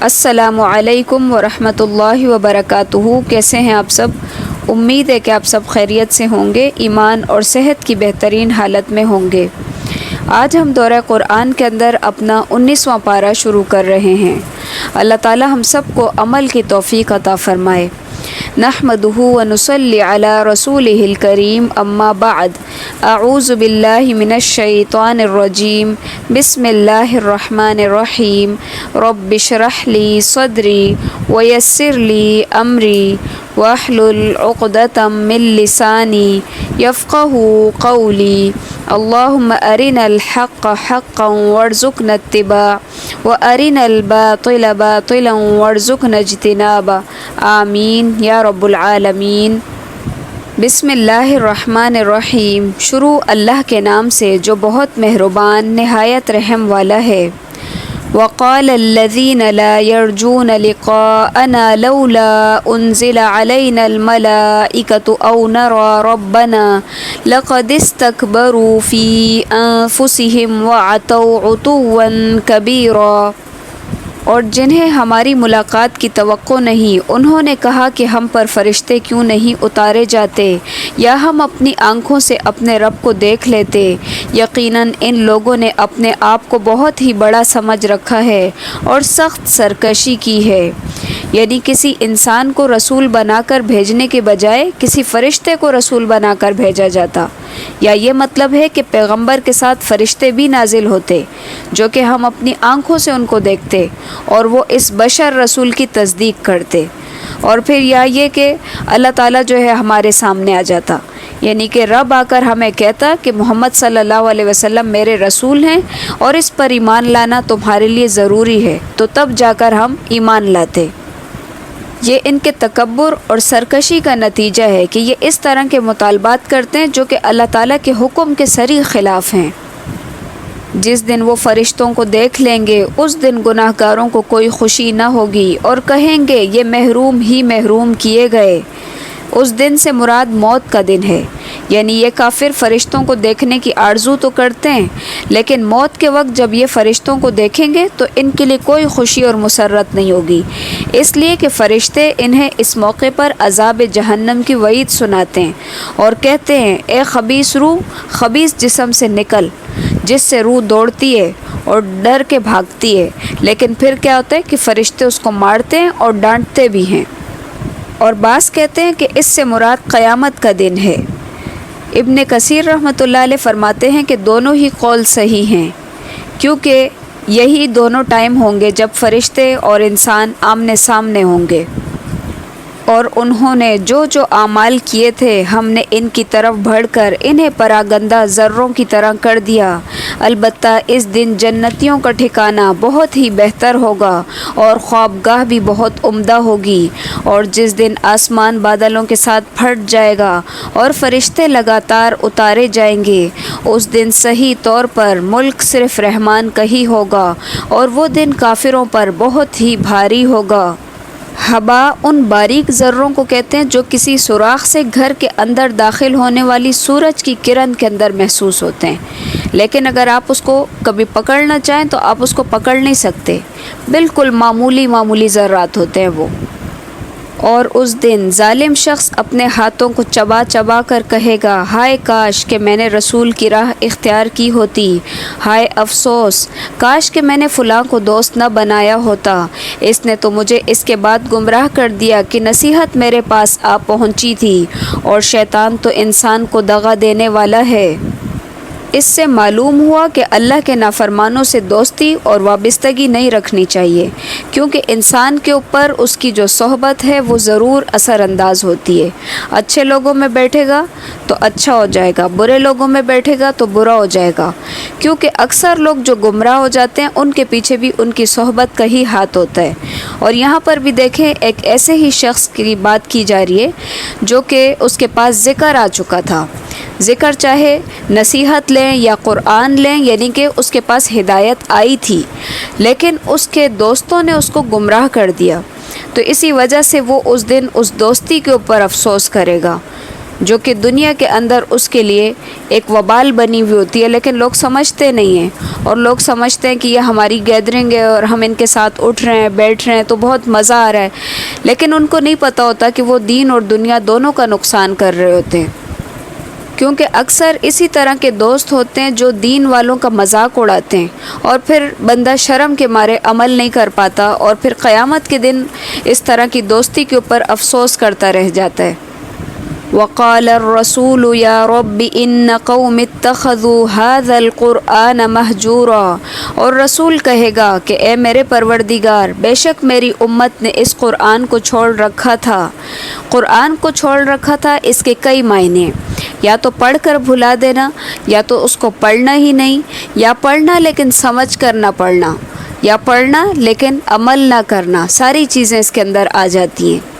السلام علیکم ورحمۃ اللہ وبرکاتہ۔ کیسے ہیں آپ سب؟ امید ہے کہ آپ سب خیریت سے ہوں گے، ایمان اور صحت کی بہترین حالت میں ہوں گے۔ آج ہم دورہ قرآن کے اندر اپنا 19واں پارہ شروع کر رہے ہیں۔ اللہ تعالی ہم سب کو عمل کی توفیق عطا فرمائے۔ نحمدہ ونصلی علی رسولہ الکریم، اما بعد، اعوذ باللہ من الشیطان الرجیم، بسم اللہ الرحمن الرحیم، رب اشرح لی صدری ویسر لی امری واحلل عقدۃ من لسانی یفقہوا قولی، اللہم ارنا الحق حقا وارزقنا اتباع وارنا الباطل باطلا وارزقنا اجتنابہ، آمین یا رب العالمین۔ بسم اللہ الرحمن الرحیم، شروع اللہ کے نام سے جو بہت مہربان نہایت رحم والا ہے۔ وقال الذين لا يرجون لقاءنا لولا انزل علينا الملائكة او نرى ربنا لقد استكبروا في انفسهم وعتوا عتوا كبيرا، اور جنہیں ہماری ملاقات کی توقع نہیں انہوں نے کہا کہ ہم پر فرشتے کیوں نہیں اتارے جاتے یا ہم اپنی آنکھوں سے اپنے رب کو دیکھ لیتے۔ یقیناً ان لوگوں نے اپنے آپ کو بہت ہی بڑا سمجھ رکھا ہے اور سخت سرکشی کی ہے۔ یعنی کسی انسان کو رسول بنا کر بھیجنے کے بجائے کسی فرشتے کو رسول بنا کر بھیجا جاتا، یا یہ مطلب ہے کہ پیغمبر کے ساتھ فرشتے بھی نازل ہوتے جو کہ ہم اپنی آنکھوں سے ان کو دیکھتے اور وہ اس بشر رسول کی تصدیق کرتے، اور پھر یا یہ کہ اللہ تعالیٰ جو ہے ہمارے سامنے آ جاتا، یعنی کہ رب آ کر ہمیں کہتا کہ محمد صلی اللہ علیہ وسلم میرے رسول ہیں اور اس پر ایمان لانا تمہارے لیے ضروری ہے، تو تب جا کر ہم ایمان لاتے۔ یہ ان کے تکبر اور سرکشی کا نتیجہ ہے کہ یہ اس طرح کے مطالبات کرتے ہیں جو کہ اللہ تعالیٰ کے حکم کے صریح خلاف ہیں۔ جس دن وہ فرشتوں کو دیکھ لیں گے اس دن گناہ گاروں کو کوئی خوشی نہ ہوگی اور کہیں گے یہ محروم ہی محروم کیے گئے۔ اس دن سے مراد موت کا دن ہے، یعنی یہ کافر فرشتوں کو دیکھنے کی آرزو تو کرتے ہیں لیکن موت کے وقت جب یہ فرشتوں کو دیکھیں گے تو ان کے لیے کوئی خوشی اور مسرت نہیں ہوگی، اس لیے کہ فرشتے انہیں اس موقع پر عذاب جہنم کی وعید سناتے ہیں اور کہتے ہیں اے خبیث روح، خبیث جسم سے نکل، جس سے روح دوڑتی ہے اور ڈر کے بھاگتی ہے، لیکن پھر کیا ہوتا ہے کہ فرشتے اس کو مارتے ہیں اور ڈانٹتے بھی ہیں۔ اور بعض کہتے ہیں کہ اس سے مراد قیامت کا دن ہے۔ ابن کثیر رحمۃ اللہ علیہ فرماتے ہیں کہ دونوں ہی قول صحیح ہیں، کیونکہ یہی دونوں ٹائم ہوں گے جب فرشتے اور انسان آمنے سامنے ہوں گے، اور انہوں نے جو اعمال کیے تھے ہم نے ان کی طرف بڑھ کر انہیں پراگندہ ذروں کی طرح کر دیا۔ البتہ اس دن جنتیوں کا ٹھکانہ بہت ہی بہتر ہوگا اور خوابگاہ بھی بہت عمدہ ہوگی، اور جس دن آسمان بادلوں کے ساتھ پھٹ جائے گا اور فرشتے لگاتار اتارے جائیں گے، اس دن صحیح طور پر ملک صرف رحمان کا ہی ہوگا، اور وہ دن کافروں پر بہت ہی بھاری ہوگا۔ ہبا ان باریک ذروں کو کہتے ہیں جو کسی سوراخ سے گھر کے اندر داخل ہونے والی سورج کی کرن کے اندر محسوس ہوتے ہیں، لیکن اگر آپ اس کو کبھی پکڑنا چاہیں تو آپ اس کو پکڑ نہیں سکتے، بالکل معمولی ذرات ہوتے ہیں وہ۔ اور اس دن ظالم شخص اپنے ہاتھوں کو چبا چبا کر کہے گا ہائے کاش کہ میں نے رسول کی راہ اختیار کی ہوتی، ہائے افسوس کاش کہ میں نے فلاں کو دوست نہ بنایا ہوتا، اس نے تو مجھے اس کے بعد گمراہ کر دیا کہ نصیحت میرے پاس آ پہنچی تھی، اور شیطان تو انسان کو دغا دینے والا ہے۔ اس سے معلوم ہوا کہ اللہ کے نافرمانوں سے دوستی اور وابستگی نہیں رکھنی چاہیے، کیونکہ انسان کے اوپر اس کی جو صحبت ہے وہ ضرور اثر انداز ہوتی ہے۔ اچھے لوگوں میں بیٹھے گا تو اچھا ہو جائے گا، برے لوگوں میں بیٹھے گا تو برا ہو جائے گا، کیونکہ اکثر لوگ جو گمراہ ہو جاتے ہیں ان کے پیچھے بھی ان کی صحبت کا ہی ہاتھ ہوتا ہے۔ اور یہاں پر بھی دیکھیں ایک ایسے ہی شخص کی بات کی جا رہی ہے جو کہ اس کے پاس ذکر آ چکا تھا، ذکر چاہے نصیحت لیں یا قرآن لیں، یعنی کہ اس کے پاس ہدایت آئی تھی لیکن اس کے دوستوں نے اس کو گمراہ کر دیا، تو اسی وجہ سے وہ اس دن اس دوستی کے اوپر افسوس کرے گا۔ جو کہ دنیا کے اندر اس کے لیے ایک وبال بنی ہوئی ہوتی ہے، لیکن لوگ سمجھتے نہیں ہیں، اور لوگ سمجھتے ہیں کہ یہ ہماری گیدرنگ ہے اور ہم ان کے ساتھ اٹھ رہے ہیں، بیٹھ رہے ہیں تو بہت مزہ آ رہا ہے، لیکن ان کو نہیں پتہ ہوتا کہ وہ دین اور دنیا دونوں کا نقصان کر رہے ہوتے ہیں، کیونکہ اکثر اسی طرح کے دوست ہوتے ہیں جو دین والوں کا مذاق اڑاتے ہیں، اور پھر بندہ شرم کے مارے عمل نہیں کر پاتا، اور پھر قیامت کے دن اس طرح کی دوستی کے اوپر افسوس کرتا رہ جاتا ہے۔ وقال الرسول یا رب ان قوم اتخذوا هذا القرآن مہجورا، اور رسول کہے گا کہ اے میرے پروردگار، بے شک میری امت نے اس قرآن کو چھوڑ رکھا تھا۔ قرآن کو چھوڑ رکھا تھا، اس کے کئی معنی، یا تو پڑھ کر بھلا دینا، یا تو اس کو پڑھنا ہی نہیں، یا پڑھنا لیکن سمجھ کر نہ پڑھنا، یا پڑھنا لیکن عمل نہ کرنا، ساری چیزیں اس کے اندر آ جاتی ہیں۔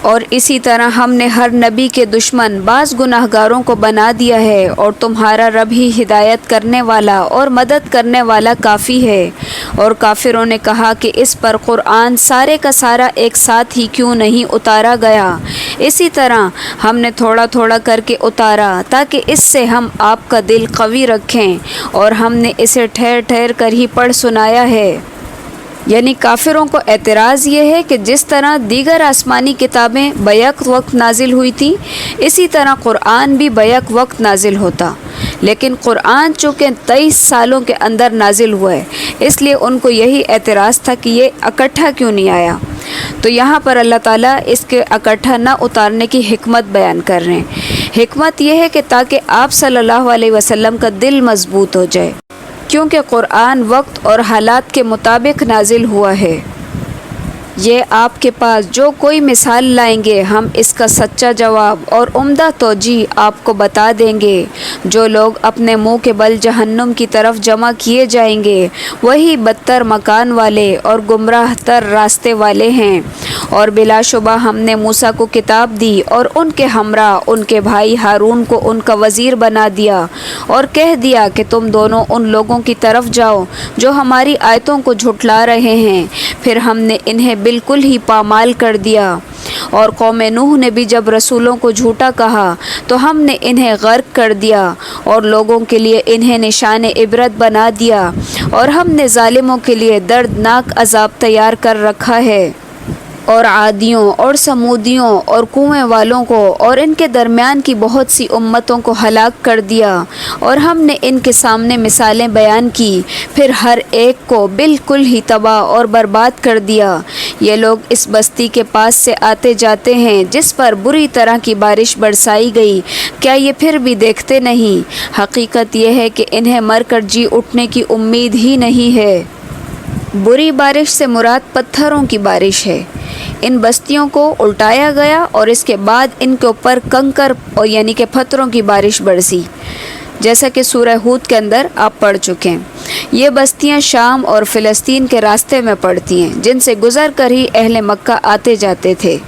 اور اسی طرح ہم نے ہر نبی کے دشمن بعض گناہ گاروں کو بنا دیا ہے، اور تمہارا رب ہی ہدایت کرنے والا اور مدد کرنے والا کافی ہے۔ اور کافروں نے کہا کہ اس پر قرآن سارے کا سارا ایک ساتھ ہی کیوں نہیں اتارا گیا؟ اسی طرح ہم نے تھوڑا تھوڑا کر کے اتارا تاکہ اس سے ہم آپ کا دل قوی رکھیں، اور ہم نے اسے ٹھہر ٹھہر کر ہی پڑھ سنایا ہے۔ یعنی کافروں کو اعتراض یہ ہے کہ جس طرح دیگر آسمانی کتابیں بیک وقت نازل ہوئی تھیں، اسی طرح قرآن بھی بیک وقت نازل ہوتا، لیکن قرآن چونکہ 23 سالوں کے اندر نازل ہوا ہے، اس لیے ان کو یہی اعتراض تھا کہ یہ اکٹھا کیوں نہیں آیا۔ تو یہاں پر اللہ تعالیٰ اس کے اکٹھا نہ اتارنے کی حکمت بیان کر رہے ہیں۔ حکمت یہ ہے کہ تاکہ آپ صلی اللہ علیہ وسلم کا دل مضبوط ہو جائے، کیونکہ قرآن وقت اور حالات کے مطابق نازل ہوا ہے۔ یہ آپ کے پاس جو کوئی مثال لائیں گے، ہم اس کا سچا جواب اور عمدہ توجیہ آپ کو بتا دیں گے۔ جو لوگ اپنے منہ کے بل جہنم کی طرف جمع کیے جائیں گے، وہی بدتر مکان والے اور گمراہ تر راستے والے ہیں۔ اور بلا شبہ ہم نے موسیٰ کو کتاب دی، اور ان کے ہمراہ ان کے بھائی ہارون کو ان کا وزیر بنا دیا، اور کہہ دیا کہ تم دونوں ان لوگوں کی طرف جاؤ جو ہماری آیتوں کو جھٹلا رہے ہیں۔ پھر ہم نے انہیں بالکل ہی پامال کر دیا۔ اور قوم نوح نے بھی جب رسولوں کو جھوٹا کہا تو ہم نے انہیں غرق کر دیا، اور لوگوں کے لیے انہیں نشان عبرت بنا دیا، اور ہم نے ظالموں کے لیے دردناک عذاب تیار کر رکھا ہے۔ اور عادیوں اور سمودیوں اور کنویں والوں کو اور ان کے درمیان کی بہت سی امتوں کو ہلاک کر دیا، اور ہم نے ان کے سامنے مثالیں بیان کی، پھر ہر ایک کو بالکل ہی تباہ اور برباد کر دیا۔ یہ لوگ اس بستی کے پاس سے آتے جاتے ہیں جس پر بری طرح کی بارش برسائی گئی، کیا یہ پھر بھی دیکھتے نہیں؟ حقیقت یہ ہے کہ انہیں مر کر جی اٹھنے کی امید ہی نہیں ہے۔ بری بارش سے مراد پتھروں کی بارش ہے۔ ان بستیوں کو الٹایا گیا، اور اس کے بعد ان کے اوپر کنکر یعنی کہ پتھروں کی بارش برسی، جیسا کہ سورہ ہود کے اندر آپ پڑھ چکے ہیں۔ یہ بستیاں شام اور فلسطین کے راستے میں پڑتی ہیں، جن سے گزر کر ہی اہل مکہ آتے جاتے تھے،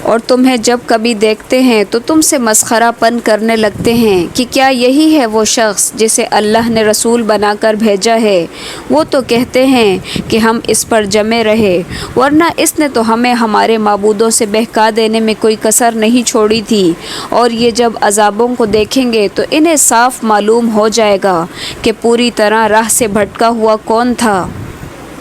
اور تمہیں جب کبھی دیکھتے ہیں تو تم سے مسخرہ پن کرنے لگتے ہیں کہ کیا یہی ہے وہ شخص جسے اللہ نے رسول بنا کر بھیجا ہے؟ وہ تو کہتے ہیں کہ ہم اس پر جمے رہے، ورنہ اس نے تو ہمیں ہمارے معبودوں سے بہکا دینے میں کوئی کسر نہیں چھوڑی تھی۔ اور یہ جب عذابوں کو دیکھیں گے تو انہیں صاف معلوم ہو جائے گا کہ پوری طرح راہ سے بھٹکا ہوا کون تھا۔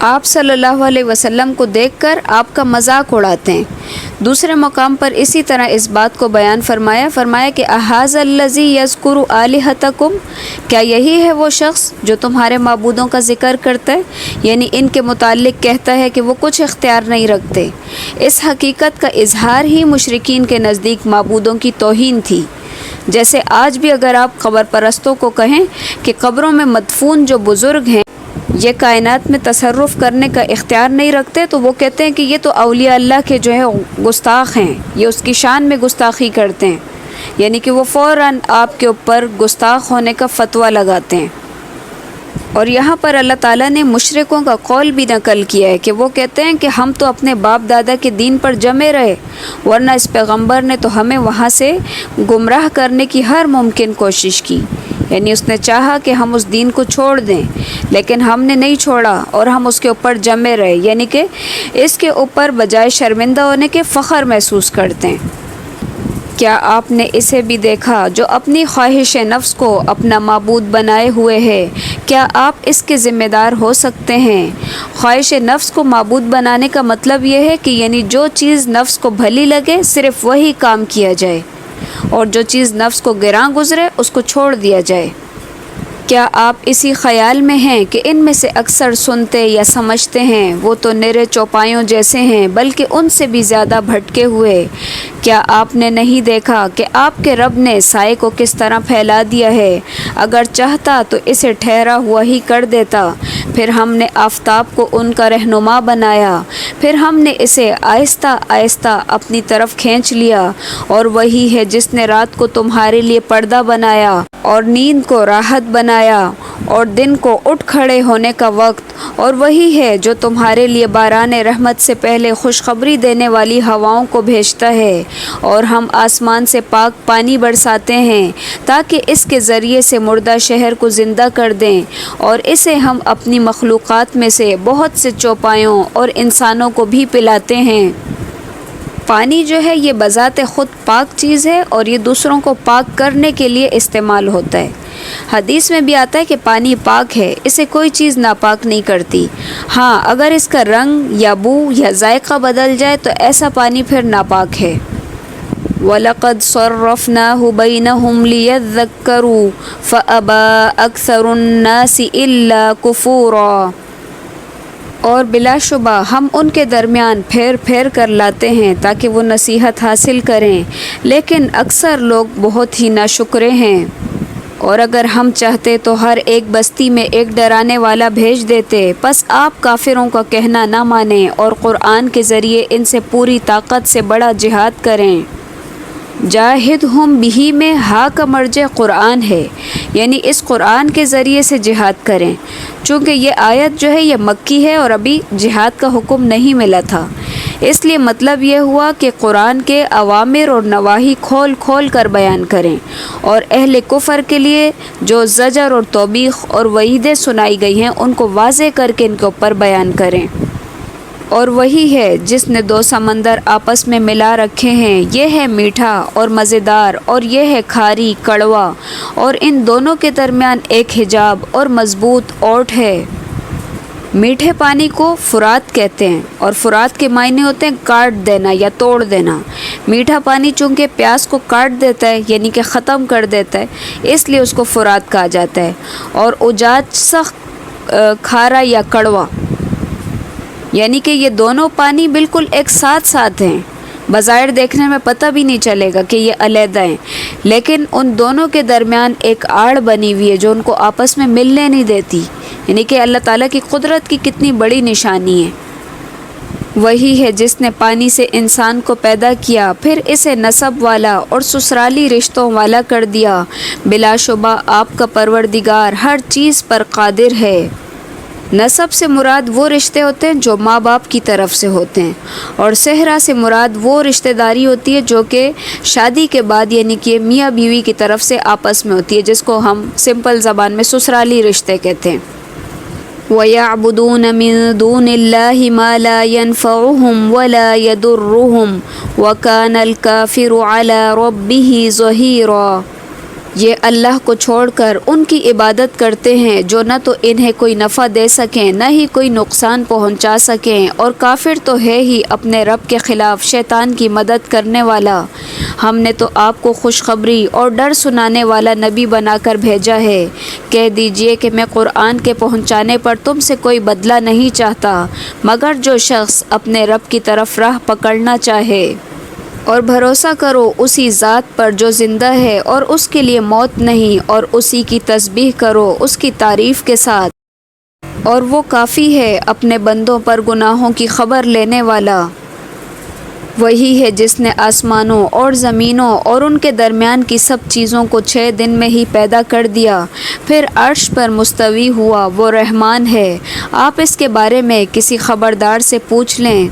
آپ صلی اللہ علیہ وسلم کو دیکھ کر آپ کا مذاق اڑاتے ہیں۔ دوسرے مقام پر اسی طرح اس بات کو بیان فرمایا کہ اَهَٰذَا الَّذِي يَذْكُرُ آلِهَتَكُمْ، کیا یہی ہے وہ شخص جو تمہارے معبودوں کا ذکر کرتا ہے؟ یعنی ان کے متعلق کہتا ہے کہ وہ کچھ اختیار نہیں رکھتے۔ اس حقیقت کا اظہار ہی مشرکین کے نزدیک معبودوں کی توہین تھی۔ جیسے آج بھی اگر آپ قبر پرستوں کو کہیں کہ قبروں میں مدفون جو بزرگ ہیں یہ کائنات میں تصرف کرنے کا اختیار نہیں رکھتے، تو وہ کہتے ہیں کہ یہ تو اولیاء اللہ کے جو ہے گستاخ ہیں، یہ اس کی شان میں گستاخی کرتے ہیں، یعنی کہ وہ فوراً آپ کے اوپر گستاخ ہونے کا فتویٰ لگاتے ہیں۔ اور یہاں پر اللہ تعالیٰ نے مشرکوں کا قول بھی نقل کیا ہے کہ وہ کہتے ہیں کہ ہم تو اپنے باپ دادا کے دین پر جمے رہے، ورنہ اس پیغمبر نے تو ہمیں وہاں سے گمراہ کرنے کی ہر ممکن کوشش کی، یعنی اس نے چاہا کہ ہم اس دین کو چھوڑ دیں، لیکن ہم نے نہیں چھوڑا اور ہم اس کے اوپر جمے رہے، یعنی کہ اس کے اوپر بجائے شرمندہ ہونے کے فخر محسوس کرتے ہیں۔ کیا آپ نے اسے بھی دیکھا جو اپنی خواہش نفس کو اپنا معبود بنائے ہوئے ہے؟ کیا آپ اس کے ذمہ دار ہو سکتے ہیں؟ خواہش نفس کو معبود بنانے کا مطلب یہ ہے کہ یعنی جو چیز نفس کو بھلی لگے صرف وہی کام کیا جائے، اور جو چیز نفس کو گراں گزرے اس کو چھوڑ دیا جائے۔ کیا آپ اسی خیال میں ہیں کہ ان میں سے اکثر سنتے یا سمجھتے ہیں وہ تو نرے چوپایوں جیسے ہیں بلکہ ان سے بھی زیادہ بھٹکے ہوئے؟ کیا آپ نے نہیں دیکھا کہ آپ کے رب نے سائے کو کس طرح پھیلا دیا ہے؟ اگر چاہتا تو اسے ٹھہرا ہوا ہی کر دیتا۔ پھر ہم نے آفتاب کو ان کا رہنما بنایا، پھر ہم نے اسے آہستہ آہستہ اپنی طرف کھینچ لیا، اور وہی ہے جس نے رات کو تمہارے لیے پردہ بنایا اور نیند کو راحت بنایا اور دن کو اٹھ کھڑے ہونے کا وقت، اور وہی ہے جو تمہارے لیے باران رحمت سے پہلے خوشخبری دینے والی ہواؤں کو بھیجتا ہے، اور ہم آسمان سے پاک پانی برساتے ہیں تاکہ اس کے ذریعے سے مردہ شہر کو زندہ کر دیں، اور اسے ہم اپنی مخلوقات میں سے بہت سے چوپایوں اور انسانوں کو بھی پلاتے ہیں۔ پانی جو ہے یہ بذات خود پاک چیز ہے، اور یہ دوسروں کو پاک کرنے کے لیے استعمال ہوتا ہے۔ حدیث میں بھی آتا ہے کہ پانی پاک ہے، اسے کوئی چیز ناپاک نہیں کرتی۔ ہاں، اگر اس کا رنگ یا بو یا ذائقہ بدل جائے تو ایسا پانی پھر ناپاک ہے۔ وَلَقَدْ صَرَّفْنَاهُ بَيْنَهُمْ لِيَذَّكَّرُوا فَأَبَى أَكْثَرُ النَّاسِ إِلَّا كُفُورًا۔ اور بلا شبہ ہم ان کے درمیان پھیر پھیر کر لاتے ہیں تاکہ وہ نصیحت حاصل کریں، لیکن اکثر لوگ بہت ہی ناشکرے ہیں۔ اور اگر ہم چاہتے تو ہر ایک بستی میں ایک ڈرانے والا بھیج دیتے، پس آپ کافروں کا کہنا نہ مانیں اور قرآن کے ذریعے ان سے پوری طاقت سے بڑا جہاد کریں۔ جاہدہم بہ میں ہا کا مرجع قرآن ہے، یعنی اس قرآن کے ذریعے سے جہاد کریں۔ چونکہ یہ آیت جو ہے یہ مکی ہے اور ابھی جہاد کا حکم نہیں ملا تھا، اس لیے مطلب یہ ہوا کہ قرآن کے اوامر اور نواہی کھول کھول کر بیان کریں، اور اہل کفر کے لیے جو زجر اور توبیخ اور وعیدیں سنائی گئی ہیں ان کو واضح کر کے ان کے اوپر بیان کریں۔ اور وہی ہے جس نے دو سمندر آپس میں ملا رکھے ہیں، یہ ہے میٹھا اور مزیدار، اور یہ ہے کھاری کڑوا، اور ان دونوں کے درمیان ایک حجاب اور مضبوط اوٹ ہے۔ میٹھے پانی کو فرات کہتے ہیں، اور فرات کے معنی ہوتے ہیں کاٹ دینا یا توڑ دینا۔ میٹھا پانی چونکہ پیاس کو کاٹ دیتا ہے یعنی کہ ختم کر دیتا ہے، اس لیے اس کو فرات کہا جاتا ہے۔ اور اجاج سخت کھارا یا کڑوا، یعنی کہ یہ دونوں پانی بالکل ایک ساتھ ساتھ ہیں، بظاہر دیکھنے میں پتہ بھی نہیں چلے گا کہ یہ علیحدہ ہیں، لیکن ان دونوں کے درمیان ایک آڑ بنی ہوئی ہے جو ان کو آپس میں ملنے نہیں دیتی، یعنی کہ اللہ تعالیٰ کی قدرت کی کتنی بڑی نشانی ہے۔ وہی ہے جس نے پانی سے انسان کو پیدا کیا، پھر اسے نسب والا اور سسرالی رشتوں والا کر دیا۔ بلا شبہ آپ کا پروردگار ہر چیز پر قادر ہے۔ نسب سے مراد وہ رشتے ہوتے ہیں جو ماں باپ کی طرف سے ہوتے ہیں، اور صحرا سے مراد وہ رشتہ داری ہوتی ہے جو کہ شادی کے بعد یعنی کہ میاں بیوی کی طرف سے آپس میں ہوتی ہے، جس کو ہم سمپل زبان میں سسرالی رشتے کہتے ہیں۔ وَيَعْبُدُونَ مِن دُونِ اللَّهِ مَا لَا يَنفَعُهُمْ وَلَا يَضُرُّهُمْ وَكَانَ الْكَافِرُ عَلَى رَبِّهِ ظَهِيرًا۔ یہ اللہ کو چھوڑ کر ان کی عبادت کرتے ہیں جو نہ تو انہیں کوئی نفع دے سکیں نہ ہی کوئی نقصان پہنچا سکیں، اور کافر تو ہے ہی اپنے رب کے خلاف شیطان کی مدد کرنے والا۔ ہم نے تو آپ کو خوشخبری اور ڈر سنانے والا نبی بنا کر بھیجا ہے۔ کہہ دیجئے کہ میں قرآن کے پہنچانے پر تم سے کوئی بدلہ نہیں چاہتا، مگر جو شخص اپنے رب کی طرف راہ پکڑنا چاہے۔ اور بھروسہ کرو اسی ذات پر جو زندہ ہے اور اس کے لیے موت نہیں، اور اسی کی تسبیح کرو اس کی تعریف کے ساتھ، اور وہ کافی ہے اپنے بندوں پر گناہوں کی خبر لینے والا۔ وہی ہے جس نے آسمانوں اور زمینوں اور ان کے درمیان کی سب چیزوں کو 6 دن میں ہی پیدا کر دیا، پھر عرش پر مستوی ہوا، وہ رحمان ہے۔ آپ اس کے بارے میں کسی خبردار سے پوچھ لیں۔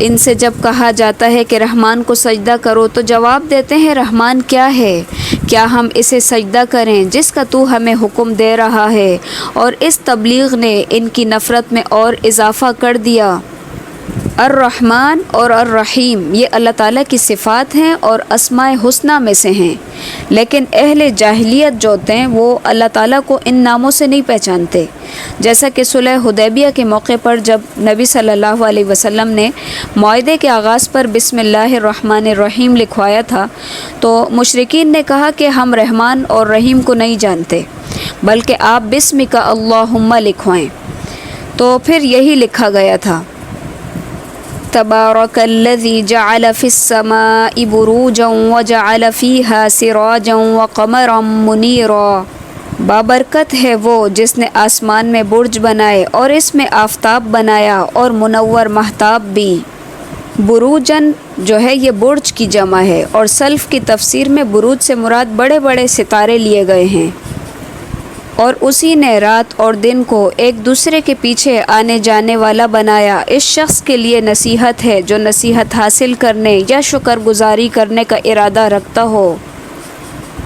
ان سے جب کہا جاتا ہے کہ رحمان کو سجدہ کرو تو جواب دیتے ہیں رحمان کیا ہے؟ کیا ہم اسے سجدہ کریں جس کا تو ہمیں حکم دے رہا ہے؟ اور اس تبلیغ نے ان کی نفرت میں اور اضافہ کر دیا۔ الرحمن اور الرحیم یہ اللہ تعالیٰ کی صفات ہیں اور اسماء حسنہ میں سے ہیں، لیکن اہل جاہلیت جو ہوتے ہیں وہ اللہ تعالیٰ کو ان ناموں سے نہیں پہچانتے۔ جیسا کہ صلح حدیبیہ کے موقع پر جب نبی صلی اللہ علیہ وسلم نے معاہدے کے آغاز پر بسم اللہ الرحمن الرحیم لکھوایا تھا تو مشرکین نے کہا کہ ہم رحمان اور رحیم کو نہیں جانتے، بلکہ آپ بسمک اللہم لکھوائیں، تو پھر یہی لکھا گیا تھا، تبارک الذی جعل فی السماء بروجا وجعل فیہا سراجا وقمرا منیرا، بابرکت ہے وہ جس نے آسمان میں برج بنائے اور اس میں آفتاب بنایا اور منور مہتاب بھی۔ بروجن جو ہے یہ برج کی جمع ہے، اور سلف کی تفسیر میں بروج سے مراد بڑے بڑے ستارے لیے گئے ہیں، اور اسی نے رات اور دن کو ایک دوسرے کے پیچھے آنے جانے والا بنایا۔ اس شخص کے لیے نصیحت ہے جو نصیحت حاصل کرنے یا شکر گزاری کرنے کا ارادہ رکھتا ہو۔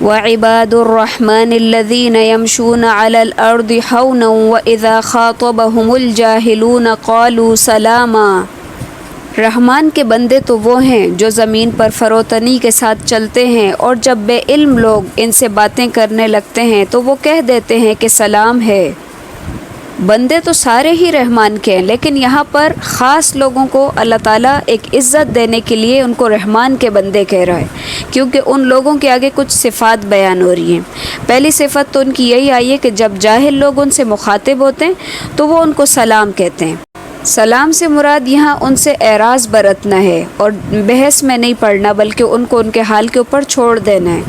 وَعِبَادُ الرَّحْمَنِ الَّذِينَ يَمْشُونَ عَلَى الْأَرْضِ حَوْنًا وَإِذَا خَاطَبَهُمُ الْجَاهِلُونَ قَالُوا سَلَامًا، رحمان کے بندے تو وہ ہیں جو زمین پر فروتنی کے ساتھ چلتے ہیں، اور جب بے علم لوگ ان سے باتیں کرنے لگتے ہیں تو وہ کہہ دیتے ہیں کہ سلام ہے۔ بندے تو سارے ہی رحمان کے ہیں، لیکن یہاں پر خاص لوگوں کو اللہ تعالیٰ ایک عزت دینے کے لیے ان کو رحمان کے بندے کہہ رہا ہے، کیونکہ ان لوگوں کے آگے کچھ صفات بیان ہو رہی ہیں۔ پہلی صفت تو ان کی یہی آئی ہے کہ جب جاہل لوگ ان سے مخاطب ہوتے ہیں تو وہ ان کو سلام کہتے ہیں۔ سلام سے مراد یہاں ان سے اعراض برتنا ہے اور بحث میں نہیں پڑنا، بلکہ ان کو ان کے حال کے اوپر چھوڑ دینا ہے۔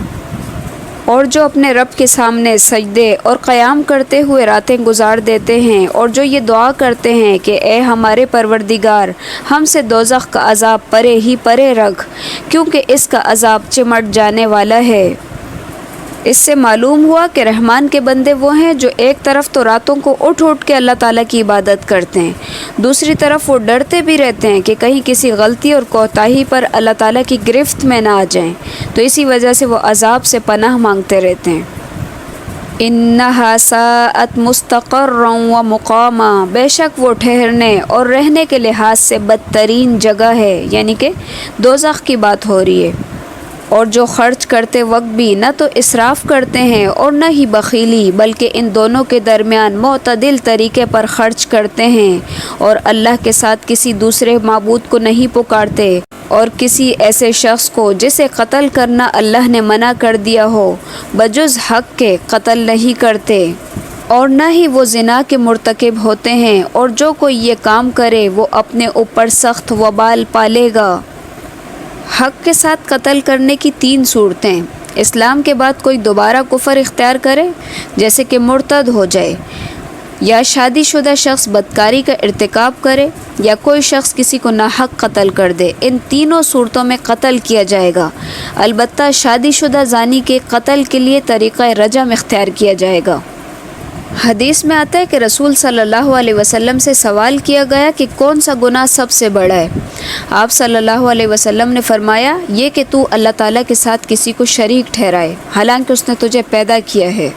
اور جو اپنے رب کے سامنے سجدے اور قیام کرتے ہوئے راتیں گزار دیتے ہیں، اور جو یہ دعا کرتے ہیں کہ اے ہمارے پروردگار ہم سے دوزخ کا عذاب پرے ہی پرے رکھ، کیونکہ اس کا عذاب چمٹ جانے والا ہے۔ اس سے معلوم ہوا کہ رحمان کے بندے وہ ہیں جو ایک طرف تو راتوں کو اٹھ اٹھ کے اللہ تعالیٰ کی عبادت کرتے ہیں، دوسری طرف وہ ڈرتے بھی رہتے ہیں کہ کہیں کسی غلطی اور کوتاہی پر اللہ تعالیٰ کی گرفت میں نہ آ جائیں، تو اسی وجہ سے وہ عذاب سے پناہ مانگتے رہتے ہیں۔ انہا ساءت مستقرا و مقاما، بے شک وہ ٹھہرنے اور رہنے کے لحاظ سے بدترین جگہ ہے، یعنی کہ دوزخ کی بات ہو رہی ہے۔ اور جو خرچ کرتے وقت بھی نہ تو اسراف کرتے ہیں اور نہ ہی بخیلی، بلکہ ان دونوں کے درمیان معتدل طریقے پر خرچ کرتے ہیں، اور اللہ کے ساتھ کسی دوسرے معبود کو نہیں پکارتے، اور کسی ایسے شخص کو جسے قتل کرنا اللہ نے منع کر دیا ہو بجز حق کے قتل نہیں کرتے، اور نہ ہی وہ زنا کے مرتکب ہوتے ہیں، اور جو کوئی یہ کام کرے وہ اپنے اوپر سخت وبال پالے گا۔ حق کے ساتھ قتل کرنے کی 3 صورتیں: اسلام کے بعد کوئی دوبارہ کفر اختیار کرے جیسے کہ مرتد ہو جائے، یا شادی شدہ شخص بدکاری کا ارتکاب کرے، یا کوئی شخص کسی کو ناحق قتل کر دے۔ ان تینوں صورتوں میں قتل کیا جائے گا، البتہ شادی شدہ زانی کے قتل کے لیے طریقہ رجم اختیار کیا جائے گا۔ حدیث میں آتا ہے کہ رسول صلی اللہ علیہ وسلم سے سوال کیا گیا کہ کون سا گناہ سب سے بڑا ہے؟ آپ صلی اللہ علیہ وسلم نے فرمایا یہ کہ تو اللہ تعالیٰ کے ساتھ کسی کو شریک ٹھہرائے حالانکہ اس نے تجھے پیدا کیا ہے۔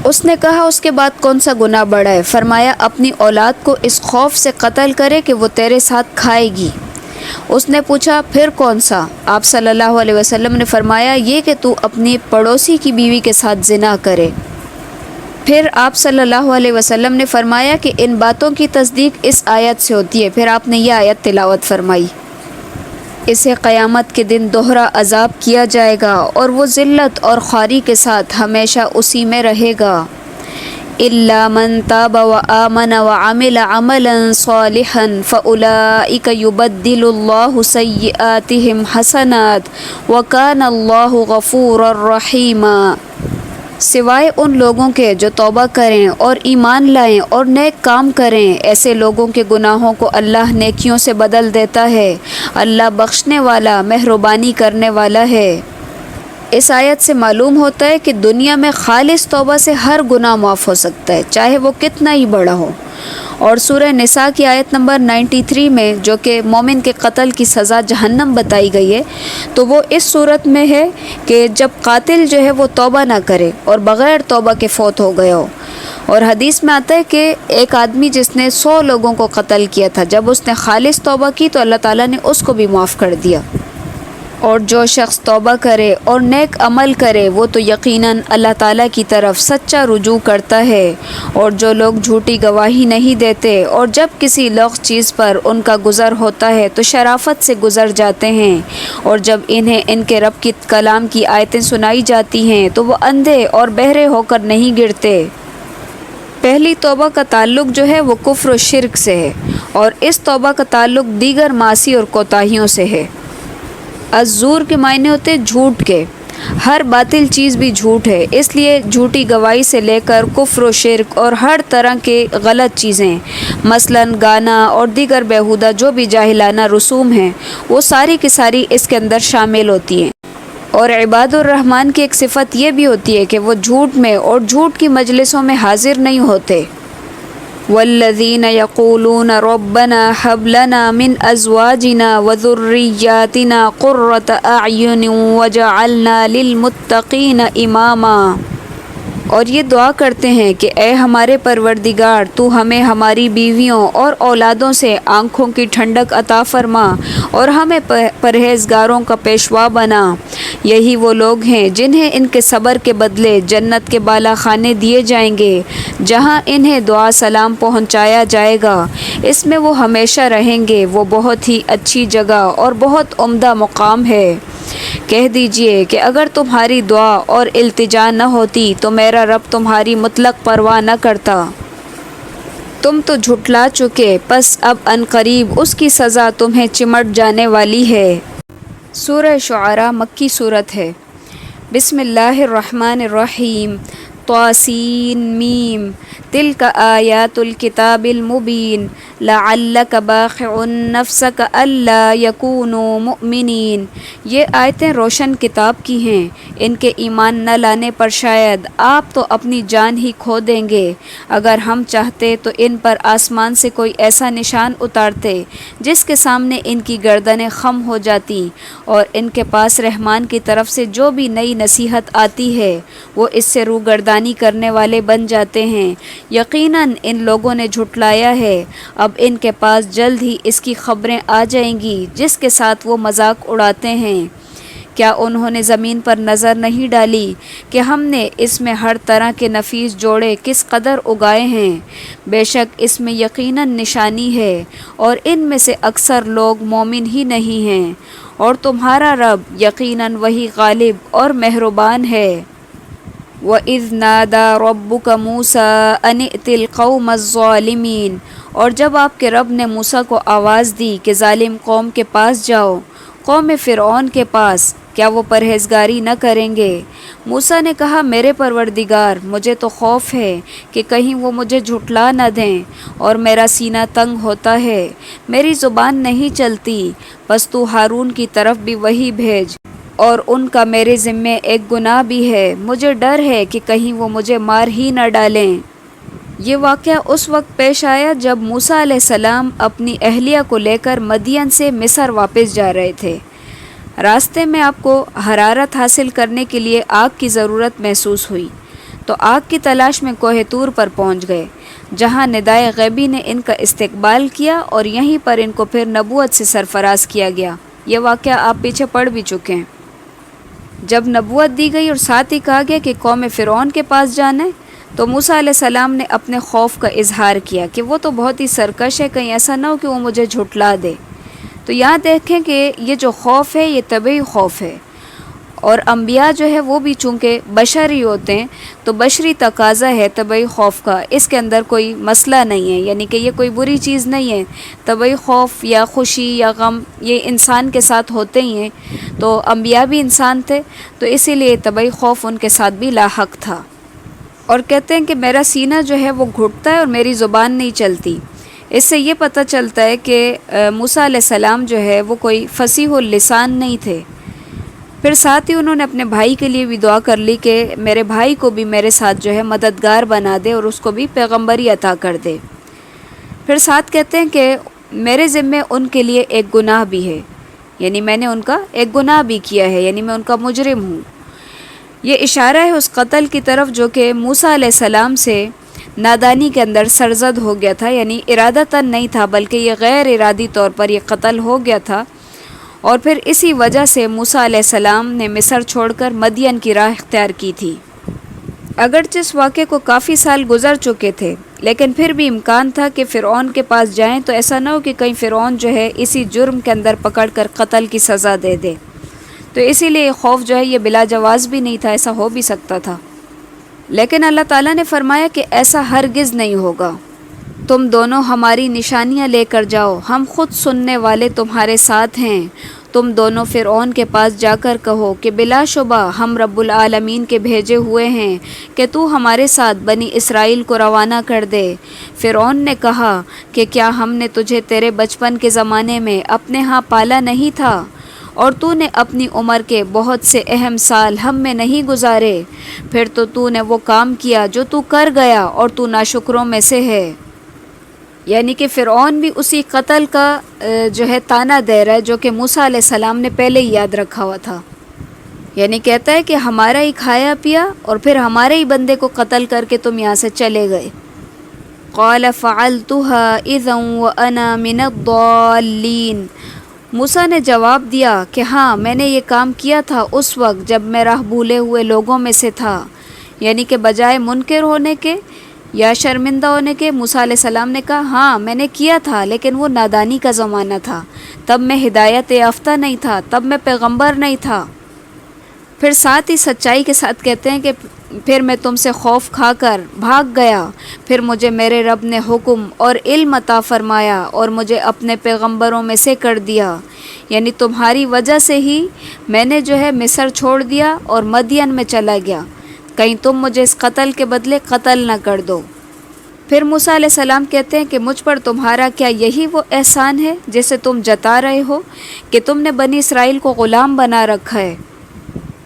اس نے کہا اس کے بعد کون سا گناہ بڑا ہے؟ فرمایا اپنی اولاد کو اس خوف سے قتل کرے کہ وہ تیرے ساتھ کھائے گی۔ اس نے پوچھا پھر کون سا؟ آپ صلی اللہ علیہ وسلم نے فرمایا یہ کہ تو اپنی پڑوسی کی بیوی کے ساتھ زنا کرے۔ پھر آپ صلی اللہ علیہ وسلم نے فرمایا کہ ان باتوں کی تصدیق اس آیت سے ہوتی ہے۔ پھر آپ نے یہ آیت تلاوت فرمائی، اسے قیامت کے دن دوہرا عذاب کیا جائے گا اور وہ ذلت اور خواری کے ساتھ ہمیشہ اسی میں رہے گا۔ إِلَّا مَن تَابَ وَآمَنَ وَعَمِلَ عَمَلًا صَالِحًا فَأُولَٰئِكَ يُبَدِّلُ اللَّهُ سَيِّئَاتِهِمْ حَسَنَاتٍ وَكَانَ اللَّهُ غَفُورًا رَحِيمًا، سوائے ان لوگوں کے جو توبہ کریں اور ایمان لائیں اور نیک کام کریں، ایسے لوگوں کے گناہوں کو اللہ نیکیوں سے بدل دیتا ہے، اللہ بخشنے والا مہربانی کرنے والا ہے۔ اس آیت سے معلوم ہوتا ہے کہ دنیا میں خالص توبہ سے ہر گناہ معاف ہو سکتا ہے، چاہے وہ کتنا ہی بڑا ہو۔ اور سورہ نساء کی آیت نمبر 93 میں جو کہ مومن کے قتل کی سزا جہنم بتائی گئی ہے، تو وہ اس صورت میں ہے کہ جب قاتل جو ہے وہ توبہ نہ کرے اور بغیر توبہ کے فوت ہو گیا ہو، اور حدیث میں آتا ہے کہ ایک آدمی جس نے 100 لوگوں کو قتل کیا تھا، جب اس نے خالص توبہ کی تو اللہ تعالیٰ نے اس کو بھی معاف کر دیا۔ اور جو شخص توبہ کرے اور نیک عمل کرے وہ تو یقیناً اللہ تعالیٰ کی طرف سچا رجوع کرتا ہے۔ اور جو لوگ جھوٹی گواہی نہیں دیتے اور جب کسی لغو چیز پر ان کا گزر ہوتا ہے تو شرافت سے گزر جاتے ہیں، اور جب انہیں ان کے رب کی کلام کی آیتیں سنائی جاتی ہیں تو وہ اندھے اور بہرے ہو کر نہیں گرتے۔ پہلی توبہ کا تعلق جو ہے وہ کفر و شرک سے ہے، اور اس توبہ کا تعلق دیگر معاصی اور کوتاہیوں سے ہے۔ الزور کے معنی ہوتے جھوٹ کے، ہر باطل چیز بھی جھوٹ ہے، اس لیے جھوٹی گواہی سے لے کر کفر و شرک اور ہر طرح کے غلط چیزیں، مثلاً گانا اور دیگر بیہودہ جو بھی جاہلانہ رسوم ہیں، وہ ساری کی ساری اس کے اندر شامل ہوتی ہیں۔ اور عباد الرحمن کی ایک صفت یہ بھی ہوتی ہے کہ وہ جھوٹ میں اور جھوٹ کی مجلسوں میں حاضر نہیں ہوتے۔ والذین یقولون ربنا هب لنا من ازواجنا وذریاتنا قرۃ اعین وجعلنا للمتقین اماما، اور یہ دعا کرتے ہیں کہ اے ہمارے پروردگار، تو ہمیں ہماری بیویوں اور اولادوں سے آنکھوں کی ٹھنڈک عطا فرما اور ہمیں پرہیزگاروں کا پیشوا بنا۔ یہی وہ لوگ ہیں جنہیں ان کے صبر کے بدلے جنت کے بالا خانے دیے جائیں گے، جہاں انہیں دعا سلام پہنچایا جائے گا، اس میں وہ ہمیشہ رہیں گے، وہ بہت ہی اچھی جگہ اور بہت عمدہ مقام ہے۔ کہہ دیجئے کہ اگر تمہاری دعا اور التجا نہ ہوتی تو میرا رب تمہاری مطلق پرواہ نہ کرتا۔ تم تو جھٹلا چکے، پس اب عنقریب اس کی سزا تمہیں چمٹ جانے والی ہے۔ سورہ شعراء مکی صورت ہے۔ بسم اللہ الرحمن الرحیم۔ طاسین میم۔ تلک آیات الکتاب المبین۔ لعلک باخع نفسک الا یکونوا مؤمنین۔ یہ آیتیں روشن کتاب کی ہیں، ان کے ایمان نہ لانے پر شاید آپ تو اپنی جان ہی کھو دیں گے۔ اگر ہم چاہتے تو ان پر آسمان سے کوئی ایسا نشان اتارتے جس کے سامنے ان کی گردنیں خم ہو جاتی، اور ان کے پاس رحمان کی طرف سے جو بھی نئی نصیحت آتی ہے وہ اس سے روگردانی کرنے والے بن جاتے ہیں۔ یقیناً ان لوگوں نے جھٹلایا ہے، اب ان کے پاس جلد ہی اس کی خبریں آ جائیں گی جس کے ساتھ وہ مذاق اڑاتے ہیں۔ کیا انہوں نے زمین پر نظر نہیں ڈالی کہ ہم نے اس میں ہر طرح کے نفیس جوڑے کس قدر اگائے ہیں؟ بے شک اس میں یقیناً نشانی ہے، اور ان میں سے اکثر لوگ مومن ہی نہیں ہیں، اور تمہارا رب یقیناً وہی غالب اور مہربان ہے۔ وَإِذْ نَادَى رَبُّكَ مُوسَىٰ أَنِ ائْتِ الْقَوْمَ الظَّالِمِينَ، اور جب آپ کے رب نے موسیٰ کو آواز دی کہ ظالم قوم کے پاس جاؤ، قوم فرعون کے پاس، کیا وہ پرہیزگاری نہ کریں گے؟ موسیٰ نے کہا میرے پروردگار، مجھے تو خوف ہے کہ کہیں وہ مجھے جھٹلا نہ دیں، اور میرا سینہ تنگ ہوتا ہے، میری زبان نہیں چلتی، بس تو ہارون کی طرف بھی وہی بھیج، اور ان کا میرے ذمے ایک گناہ بھی ہے، مجھے ڈر ہے کہ کہیں وہ مجھے مار ہی نہ ڈالیں۔ یہ واقعہ اس وقت پیش آیا جب موسیٰ علیہ السلام اپنی اہلیہ کو لے کر مدین سے مصر واپس جا رہے تھے۔ راستے میں آپ کو حرارت حاصل کرنے کے لیے آگ کی ضرورت محسوس ہوئی، تو آگ کی تلاش میں کوہ طور پر پہنچ گئے، جہاں ندائے غیبی نے ان کا استقبال کیا، اور یہیں پر ان کو پھر نبوت سے سرفراز کیا گیا۔ یہ واقعہ آپ پیچھے پڑھ بھی چکے ہیں۔ جب نبوت دی گئی اور ساتھ ہی کہا گیا کہ قوم فرعون کے پاس جانا ہے، تو موسیٰ علیہ السلام نے اپنے خوف کا اظہار کیا کہ وہ تو بہت ہی سرکش ہے، کہیں ایسا نہ ہو کہ وہ مجھے جھٹلا دے۔ تو یہاں دیکھیں کہ یہ جو خوف ہے یہ طبعی خوف ہے، اور انبیاء جو ہے وہ بھی چونکہ بشری ہوتے ہیں تو بشری تقاضا ہے طبعی خوف کا، اس کے اندر کوئی مسئلہ نہیں ہے، یعنی کہ یہ کوئی بری چیز نہیں ہے۔ طبعی خوف یا خوشی یا غم یہ انسان کے ساتھ ہوتے ہی ہیں، تو انبیاء بھی انسان تھے، تو اسی لیے طبعی خوف ان کے ساتھ بھی لاحق تھا۔ اور کہتے ہیں کہ میرا سینہ جو ہے وہ گھٹتا ہے اور میری زبان نہیں چلتی۔ اس سے یہ پتہ چلتا ہے کہ موسیٰ علیہ السلام جو ہے وہ کوئی فصیح اللسان نہیں تھے۔ پھر ساتھ ہی انہوں نے اپنے بھائی کے لیے بھی دعا کر لی کہ میرے بھائی کو بھی میرے ساتھ جو ہے مددگار بنا دے اور اس کو بھی پیغمبری عطا کر دے۔ پھر ساتھ کہتے ہیں کہ میرے ذمے ان کے لیے ایک گناہ بھی ہے، یعنی میں نے ان کا ایک گناہ بھی کیا ہے، یعنی میں ان کا مجرم ہوں۔ یہ اشارہ ہے اس قتل کی طرف جو کہ موسیٰ علیہ السلام سے نادانی کے اندر سرزد ہو گیا تھا، یعنی ارادتاً نہیں تھا بلکہ یہ غیر ارادی طور پر یہ قتل ہو گیا تھا، اور پھر اسی وجہ سے موسیٰ علیہ السلام نے مصر چھوڑ کر مدین کی راہ اختیار کی تھی۔ اگرچہ اس واقعے کو کافی سال گزر چکے تھے، لیکن پھر بھی امکان تھا کہ فرعون کے پاس جائیں تو ایسا نہ ہو کہ کہیں فرعون جو ہے اسی جرم کے اندر پکڑ کر قتل کی سزا دے دے، تو اسی لیے خوف جو ہے یہ بلا جواز بھی نہیں تھا، ایسا ہو بھی سکتا تھا۔ لیکن اللہ تعالیٰ نے فرمایا کہ ایسا ہرگز نہیں ہوگا، تم دونوں ہماری نشانیاں لے کر جاؤ، ہم خود سننے والے تمہارے ساتھ ہیں۔ تم دونوں فرعون کے پاس جا کر کہو کہ بلا شبہ ہم رب العالمین کے بھیجے ہوئے ہیں کہ تو ہمارے ساتھ بنی اسرائیل کو روانہ کر دے۔ فرعون نے کہا کہ کیا ہم نے تجھے تیرے بچپن کے زمانے میں اپنے ہاں پالا نہیں تھا، اور تو نے اپنی عمر کے بہت سے اہم سال ہم میں نہیں گزارے؟ پھر تو نے وہ کام کیا جو تو کر گیا، اور تو ناشکروں میں سے ہے۔ یعنی کہ فرعون بھی اسی قتل کا جو ہے تانا دے رہا ہے جو کہ موسیٰ علیہ السلام نے پہلے ہی یاد رکھا ہوا تھا، یعنی کہتا ہے کہ ہمارا ہی کھایا پیا اور پھر ہمارے ہی بندے کو قتل کر کے تم یہاں سے چلے گئے۔ قال فعلتها اذا وانا من الضالین، موسیٰ نے جواب دیا کہ ہاں میں نے یہ کام کیا تھا اس وقت جب میں راہ بھولے ہوئے لوگوں میں سے تھا، یعنی کہ بجائے منکر ہونے کے یا شرمندہ ہونے کے موسیٰ علیہ السلام نے کہا ہاں میں نے کیا تھا، لیکن وہ نادانی کا زمانہ تھا، تب میں ہدایت یافتہ نہیں تھا، تب میں پیغمبر نہیں تھا۔ پھر ساتھ ہی سچائی کے ساتھ کہتے ہیں کہ پھر میں تم سے خوف کھا کر بھاگ گیا، پھر مجھے میرے رب نے حکم اور علم عطا فرمایا اور مجھے اپنے پیغمبروں میں سے کر دیا، یعنی تمہاری وجہ سے ہی میں نے جو ہے مصر چھوڑ دیا اور مدین میں چلا گیا، کہیں تم مجھے اس قتل کے بدلے قتل نہ کر دو۔ پھر موسیٰ علیہ السلام کہتے ہیں کہ مجھ پر تمہارا کیا یہی وہ احسان ہے جسے تم جتا رہے ہو کہ تم نے بنی اسرائیل کو غلام بنا رکھا ہے؟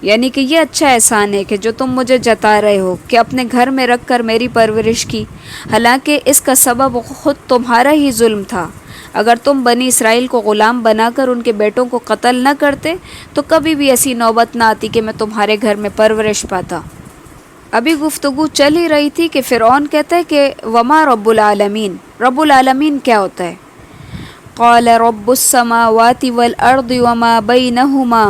یعنی کہ یہ اچھا احسان ہے کہ جو تم مجھے جتا رہے ہو کہ اپنے گھر میں رکھ کر میری پرورش کی، حالانکہ اس کا سبب خود تمہارا ہی ظلم تھا۔ اگر تم بنی اسرائیل کو غلام بنا کر ان کے بیٹوں کو قتل نہ کرتے تو کبھی بھی ایسی نوبت نہ آتی کہ میں تمہارے گھر میں پرورش پاتا۔ ابھی گفتگو چل ہی رہی تھی کہ فرعون کہتا ہے کہ وما رب العالمین، رب العالمین کیا ہوتا ہے؟ قال رب السماوات والارض وما بینہما،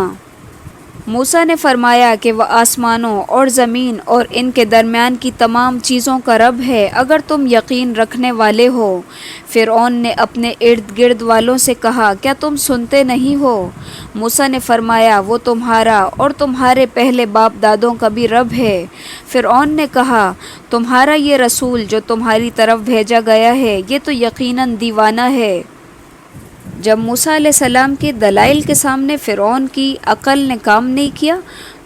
موسیٰ نے فرمایا کہ وہ آسمانوں اور زمین اور ان کے درمیان کی تمام چیزوں کا رب ہے اگر تم یقین رکھنے والے ہو۔ فرعون نے اپنے ارد گرد والوں سے کہا کیا تم سنتے نہیں ہو؟ موسیٰ نے فرمایا وہ تمہارا اور تمہارے پہلے باپ دادوں کا بھی رب ہے۔ فرعون نے کہا تمہارا یہ رسول جو تمہاری طرف بھیجا گیا ہے یہ تو یقیناً دیوانہ ہے۔ جب موسیٰ علیہ السلام کے دلائل کے سامنے فرعون کی عقل نے کام نہیں کیا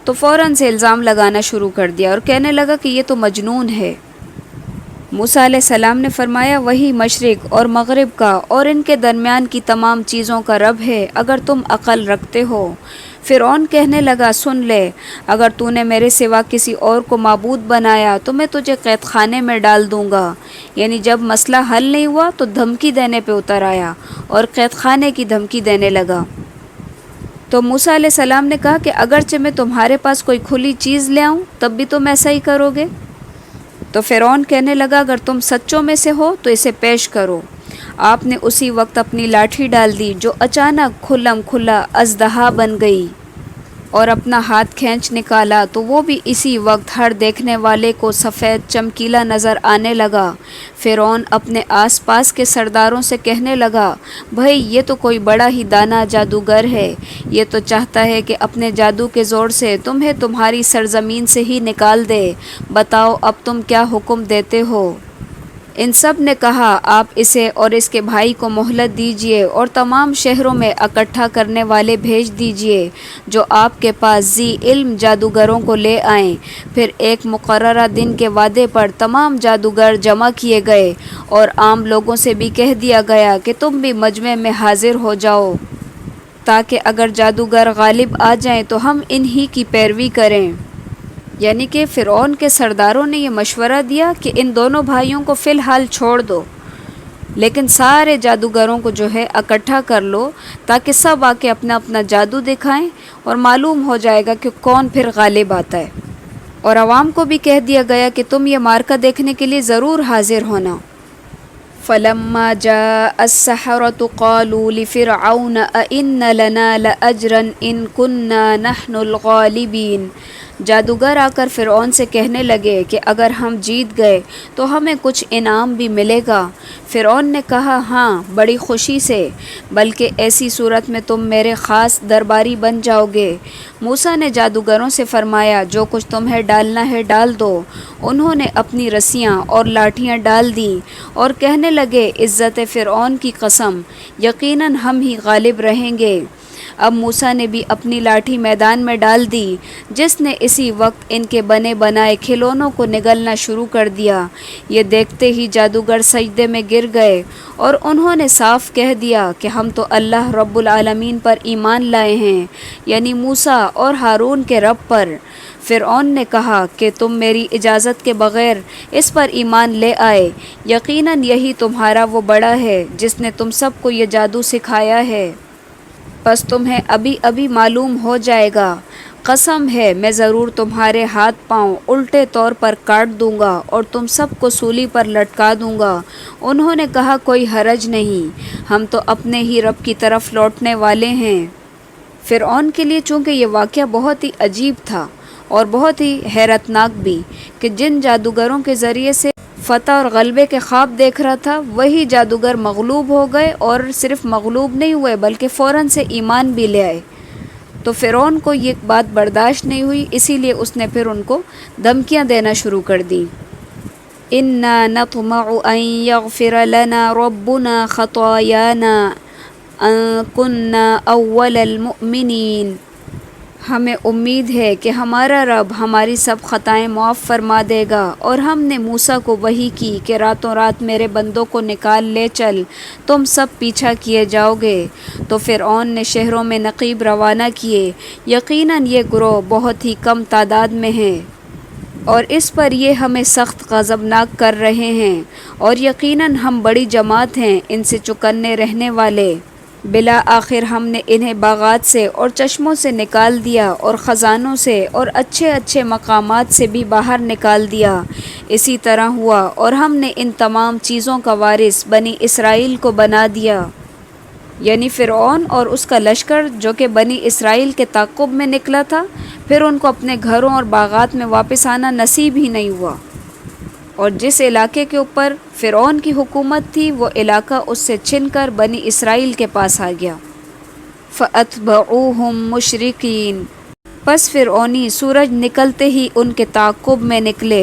تو فوراً سے الزام لگانا شروع کر دیا اور کہنے لگا کہ یہ تو مجنون ہے۔ موسیٰ علیہ السلام نے فرمایا وہی مشرق اور مغرب کا اور ان کے درمیان کی تمام چیزوں کا رب ہے اگر تم عقل رکھتے ہو۔ فرعون کہنے لگا سن لے، اگر تو نے میرے سوا کسی اور کو معبود بنایا تو میں تجھے قید خانے میں ڈال دوں گا۔ یعنی جب مسئلہ حل نہیں ہوا تو دھمکی دینے پہ اتر آیا اور قید خانے کی دھمکی دینے لگا۔ تو موسیٰ علیہ السلام نے کہا کہ اگرچہ میں تمہارے پاس کوئی کھلی چیز لے آؤں تب بھی تم ایسا ہی کرو گے؟ تو فرعون کہنے لگا اگر تم سچوں میں سے ہو تو اسے پیش کرو۔ آپ نے اسی وقت اپنی لاٹھی ڈال دی جو اچانک کھلم کھلا اژدہا بن گئی اور اپنا ہاتھ کھینچ نکالا تو وہ بھی اسی وقت ہر دیکھنے والے کو سفید چمکیلا نظر آنے لگا۔ فرعون اپنے آس پاس کے سرداروں سے کہنے لگا بھائی یہ تو کوئی بڑا ہی دانا جادوگر ہے، یہ تو چاہتا ہے کہ اپنے جادو کے زور سے تمہیں تمہاری سرزمین سے ہی نکال دے، بتاؤ اب تم کیا حکم دیتے ہو؟ ان سب نے کہا آپ اسے اور اس کے بھائی کو مہلت دیجیے اور تمام شہروں میں اکٹھا کرنے والے بھیج دیجیے جو آپ کے پاس ذی علم جادوگروں کو لے آئیں۔ پھر ایک مقررہ دن کے وعدے پر تمام جادوگر جمع کیے گئے اور عام لوگوں سے بھی کہہ دیا گیا کہ تم بھی مجمع میں حاضر ہو جاؤ تاکہ اگر جادوگر غالب آ جائیں تو ہم انہی کی پیروی کریں۔ یعنی کہ فرعون کے سرداروں نے یہ مشورہ دیا کہ ان دونوں بھائیوں کو فی الحال چھوڑ دو لیکن سارے جادوگروں کو جو ہے اکٹھا کر لو تاکہ سب آ کے اپنا اپنا جادو دکھائیں اور معلوم ہو جائے گا کہ کون پھر غالب آتا ہے۔ اور عوام کو بھی کہہ دیا گیا کہ تم یہ مارکا دیکھنے کے لیے ضرور حاضر ہونا۔ فلما جاء السحرة قالوا لفرعون أئن لنا لأجرا إن كنا نحن الغالبين۔ جادوگر آ کر فرعون سے کہنے لگے کہ اگر ہم جیت گئے تو ہمیں کچھ انعام بھی ملے گا۔ فرعون نے کہا ہاں بڑی خوشی سے، بلکہ ایسی صورت میں تم میرے خاص درباری بن جاؤ گے۔ موسیٰ نے جادوگروں سے فرمایا جو کچھ تمہیں ڈالنا ہے ڈال دو۔ انہوں نے اپنی رسیاں اور لاٹھیاں ڈال دیں اور کہنے لگے عزت فرعون کی قسم، یقیناً ہم ہی غالب رہیں گے۔ اب موسیٰ نے بھی اپنی لاٹھی میدان میں ڈال دی، جس نے اسی وقت ان کے بنے بنائے کھلونوں کو نگلنا شروع کر دیا۔ یہ دیکھتے ہی جادوگر سجدے میں گر گئے اور انہوں نے صاف کہہ دیا کہ ہم تو اللہ رب العالمین پر ایمان لائے ہیں، یعنی موسیٰ اور ہارون کے رب پر۔ فرعون نے کہا کہ تم میری اجازت کے بغیر اس پر ایمان لے آئے، یقیناً یہی تمہارا وہ بڑا ہے جس نے تم سب کو یہ جادو سکھایا ہے، بس تمہیں ابھی ابھی معلوم ہو جائے گا۔ قسم ہے میں ضرور تمہارے ہاتھ پاؤں الٹے طور پر کاٹ دوں گا اور تم سب کو سولی پر لٹکا دوں گا۔ انہوں نے کہا کوئی حرج نہیں، ہم تو اپنے ہی رب کی طرف لوٹنے والے ہیں۔ فرعون کے لیے چونکہ یہ واقعہ بہت ہی عجیب تھا اور بہت ہی حیرت ناک بھی کہ جن جادوگروں کے ذریعے سے فتح اور غلبے کے خواب دیکھ رہا تھا وہی جادوگر مغلوب ہو گئے، اور صرف مغلوب نہیں ہوئے بلکہ فوراً سے ایمان بھی لے آئے۔ تو فرعون کو یہ بات برداشت نہیں ہوئی، اسی لیے اس نے پھر ان کو دھمکیاں دینا شروع کر دی۔ اِنَّا نَطْمَعُ أَن يَغْفِرَ لَنَا رَبُّنَا خَطَايَانَا أَن كُنَّا أَوَّلَ الْمُؤْمِنِينَ۔ ہمیں امید ہے کہ ہمارا رب ہماری سب خطائیں معاف فرما دے گا، اور ہم نے موسیٰ کو وحی کی کہ راتوں رات میرے بندوں کو نکال لے چل، تم سب پیچھا کیے جاؤ گے۔ تو فرعون نے شہروں میں نقیب روانہ کیے، یقیناً یہ گروہ بہت ہی کم تعداد میں ہیں اور اس پر یہ ہمیں سخت غضبناک کر رہے ہیں، اور یقیناً ہم بڑی جماعت ہیں ان سے چکنے رہنے والے۔ بالآخر ہم نے انہیں باغات سے اور چشموں سے نکال دیا اور خزانوں سے اور اچھے اچھے مقامات سے بھی باہر نکال دیا۔ اسی طرح ہوا اور ہم نے ان تمام چیزوں کا وارث بنی اسرائیل کو بنا دیا، یعنی فرعون اور اس کا لشکر جو کہ بنی اسرائیل کے تعاقب میں نکلا تھا، پھر ان کو اپنے گھروں اور باغات میں واپس آنا نصیب ہی نہیں ہوا، اور جس علاقے کے اوپر فرعون کی حکومت تھی وہ علاقہ اس سے چھن کر بنی اسرائیل کے پاس آ گیا۔ فَأَتْبَعُوهُمْ مُشْرِقِينَ، پس فرعونی سورج نکلتے ہی ان کے تعاقب میں نکلے۔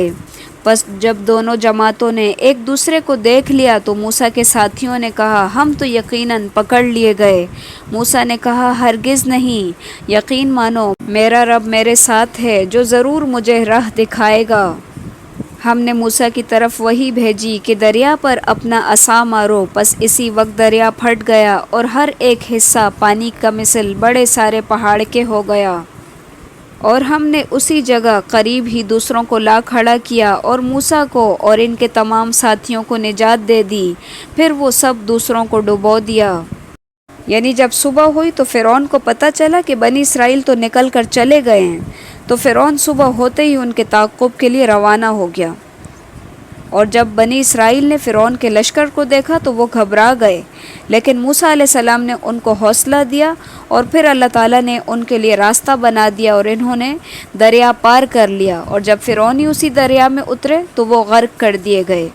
پس جب دونوں جماعتوں نے ایک دوسرے کو دیکھ لیا تو موسیٰ کے ساتھیوں نے کہا ہم تو یقیناً پکڑ لیے گئے۔ موسیٰ نے کہا ہرگز نہیں، یقین مانو میرا رب میرے ساتھ ہے جو ضرور مجھے راہ دکھائے گا۔ ہم نے موسیٰ کی طرف وحی بھیجی کہ دریا پر اپنا عصا مارو، پس اسی وقت دریا پھٹ گیا اور ہر ایک حصہ پانی کا مثل بڑے سارے پہاڑ کے ہو گیا، اور ہم نے اسی جگہ قریب ہی دوسروں کو لا کھڑا کیا اور موسیٰ کو اور ان کے تمام ساتھیوں کو نجات دے دی، پھر وہ سب دوسروں کو ڈبو دیا۔ یعنی جب صبح ہوئی تو فرعون کو پتہ چلا کہ بنی اسرائیل تو نکل کر چلے گئے ہیں، تو فرعون صبح ہوتے ہی ان کے تعاقب کے لیے روانہ ہو گیا، اور جب بنی اسرائیل نے فرعون کے لشکر کو دیکھا تو وہ گھبرا گئے، لیکن موسیٰ علیہ السلام نے ان کو حوصلہ دیا، اور پھر اللہ تعالیٰ نے ان کے لیے راستہ بنا دیا اور انہوں نے دریا پار کر لیا، اور جب فرعونی اسی دریا میں اترے تو وہ غرق کر دیے گئے۔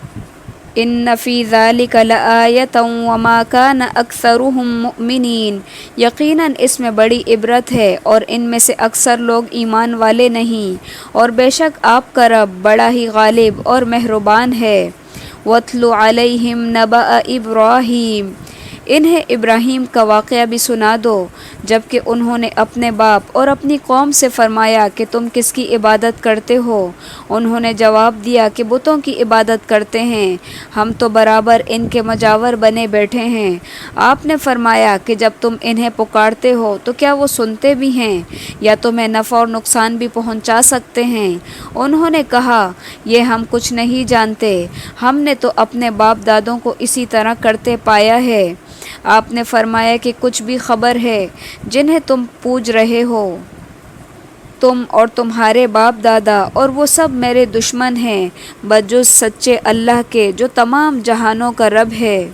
ان فی ذلک لآیۃ وما کان اکثرهم مؤمنین، یقیناً اس میں بڑی عبرت ہے اور ان میں سے اکثر لوگ ایمان والے نہیں، اور بے شک آپ کا رب بڑا ہی غالب اور مہربان ہے۔ وَاتْلُ عَلَيْهِمْ نَبَأَ إِبْرَاهِيمَ، انہیں ابراہیم کا واقعہ بھی سنا دو، جب کہ انہوں نے اپنے باپ اور اپنی قوم سے فرمایا کہ تم کس کی عبادت کرتے ہو؟ انہوں نے جواب دیا کہ بتوں کی عبادت کرتے ہیں، ہم تو برابر ان کے مجاور بنے بیٹھے ہیں۔ آپ نے فرمایا کہ جب تم انہیں پکارتے ہو تو کیا وہ سنتے بھی ہیں یا تمہیں نفع اور نقصان بھی پہنچا سکتے ہیں؟ انہوں نے کہا یہ ہم کچھ نہیں جانتے، ہم نے تو اپنے باپ دادوں کو اسی طرح کرتے پایا ہے۔ آپ نے فرمایا کہ کچھ بھی خبر ہے جنہیں تم پوج رہے ہو؟ تم اور تمہارے باپ دادا اور وہ سب میرے دشمن ہیں بجز سچے اللہ کے جو تمام جہانوں کا رب ہے۔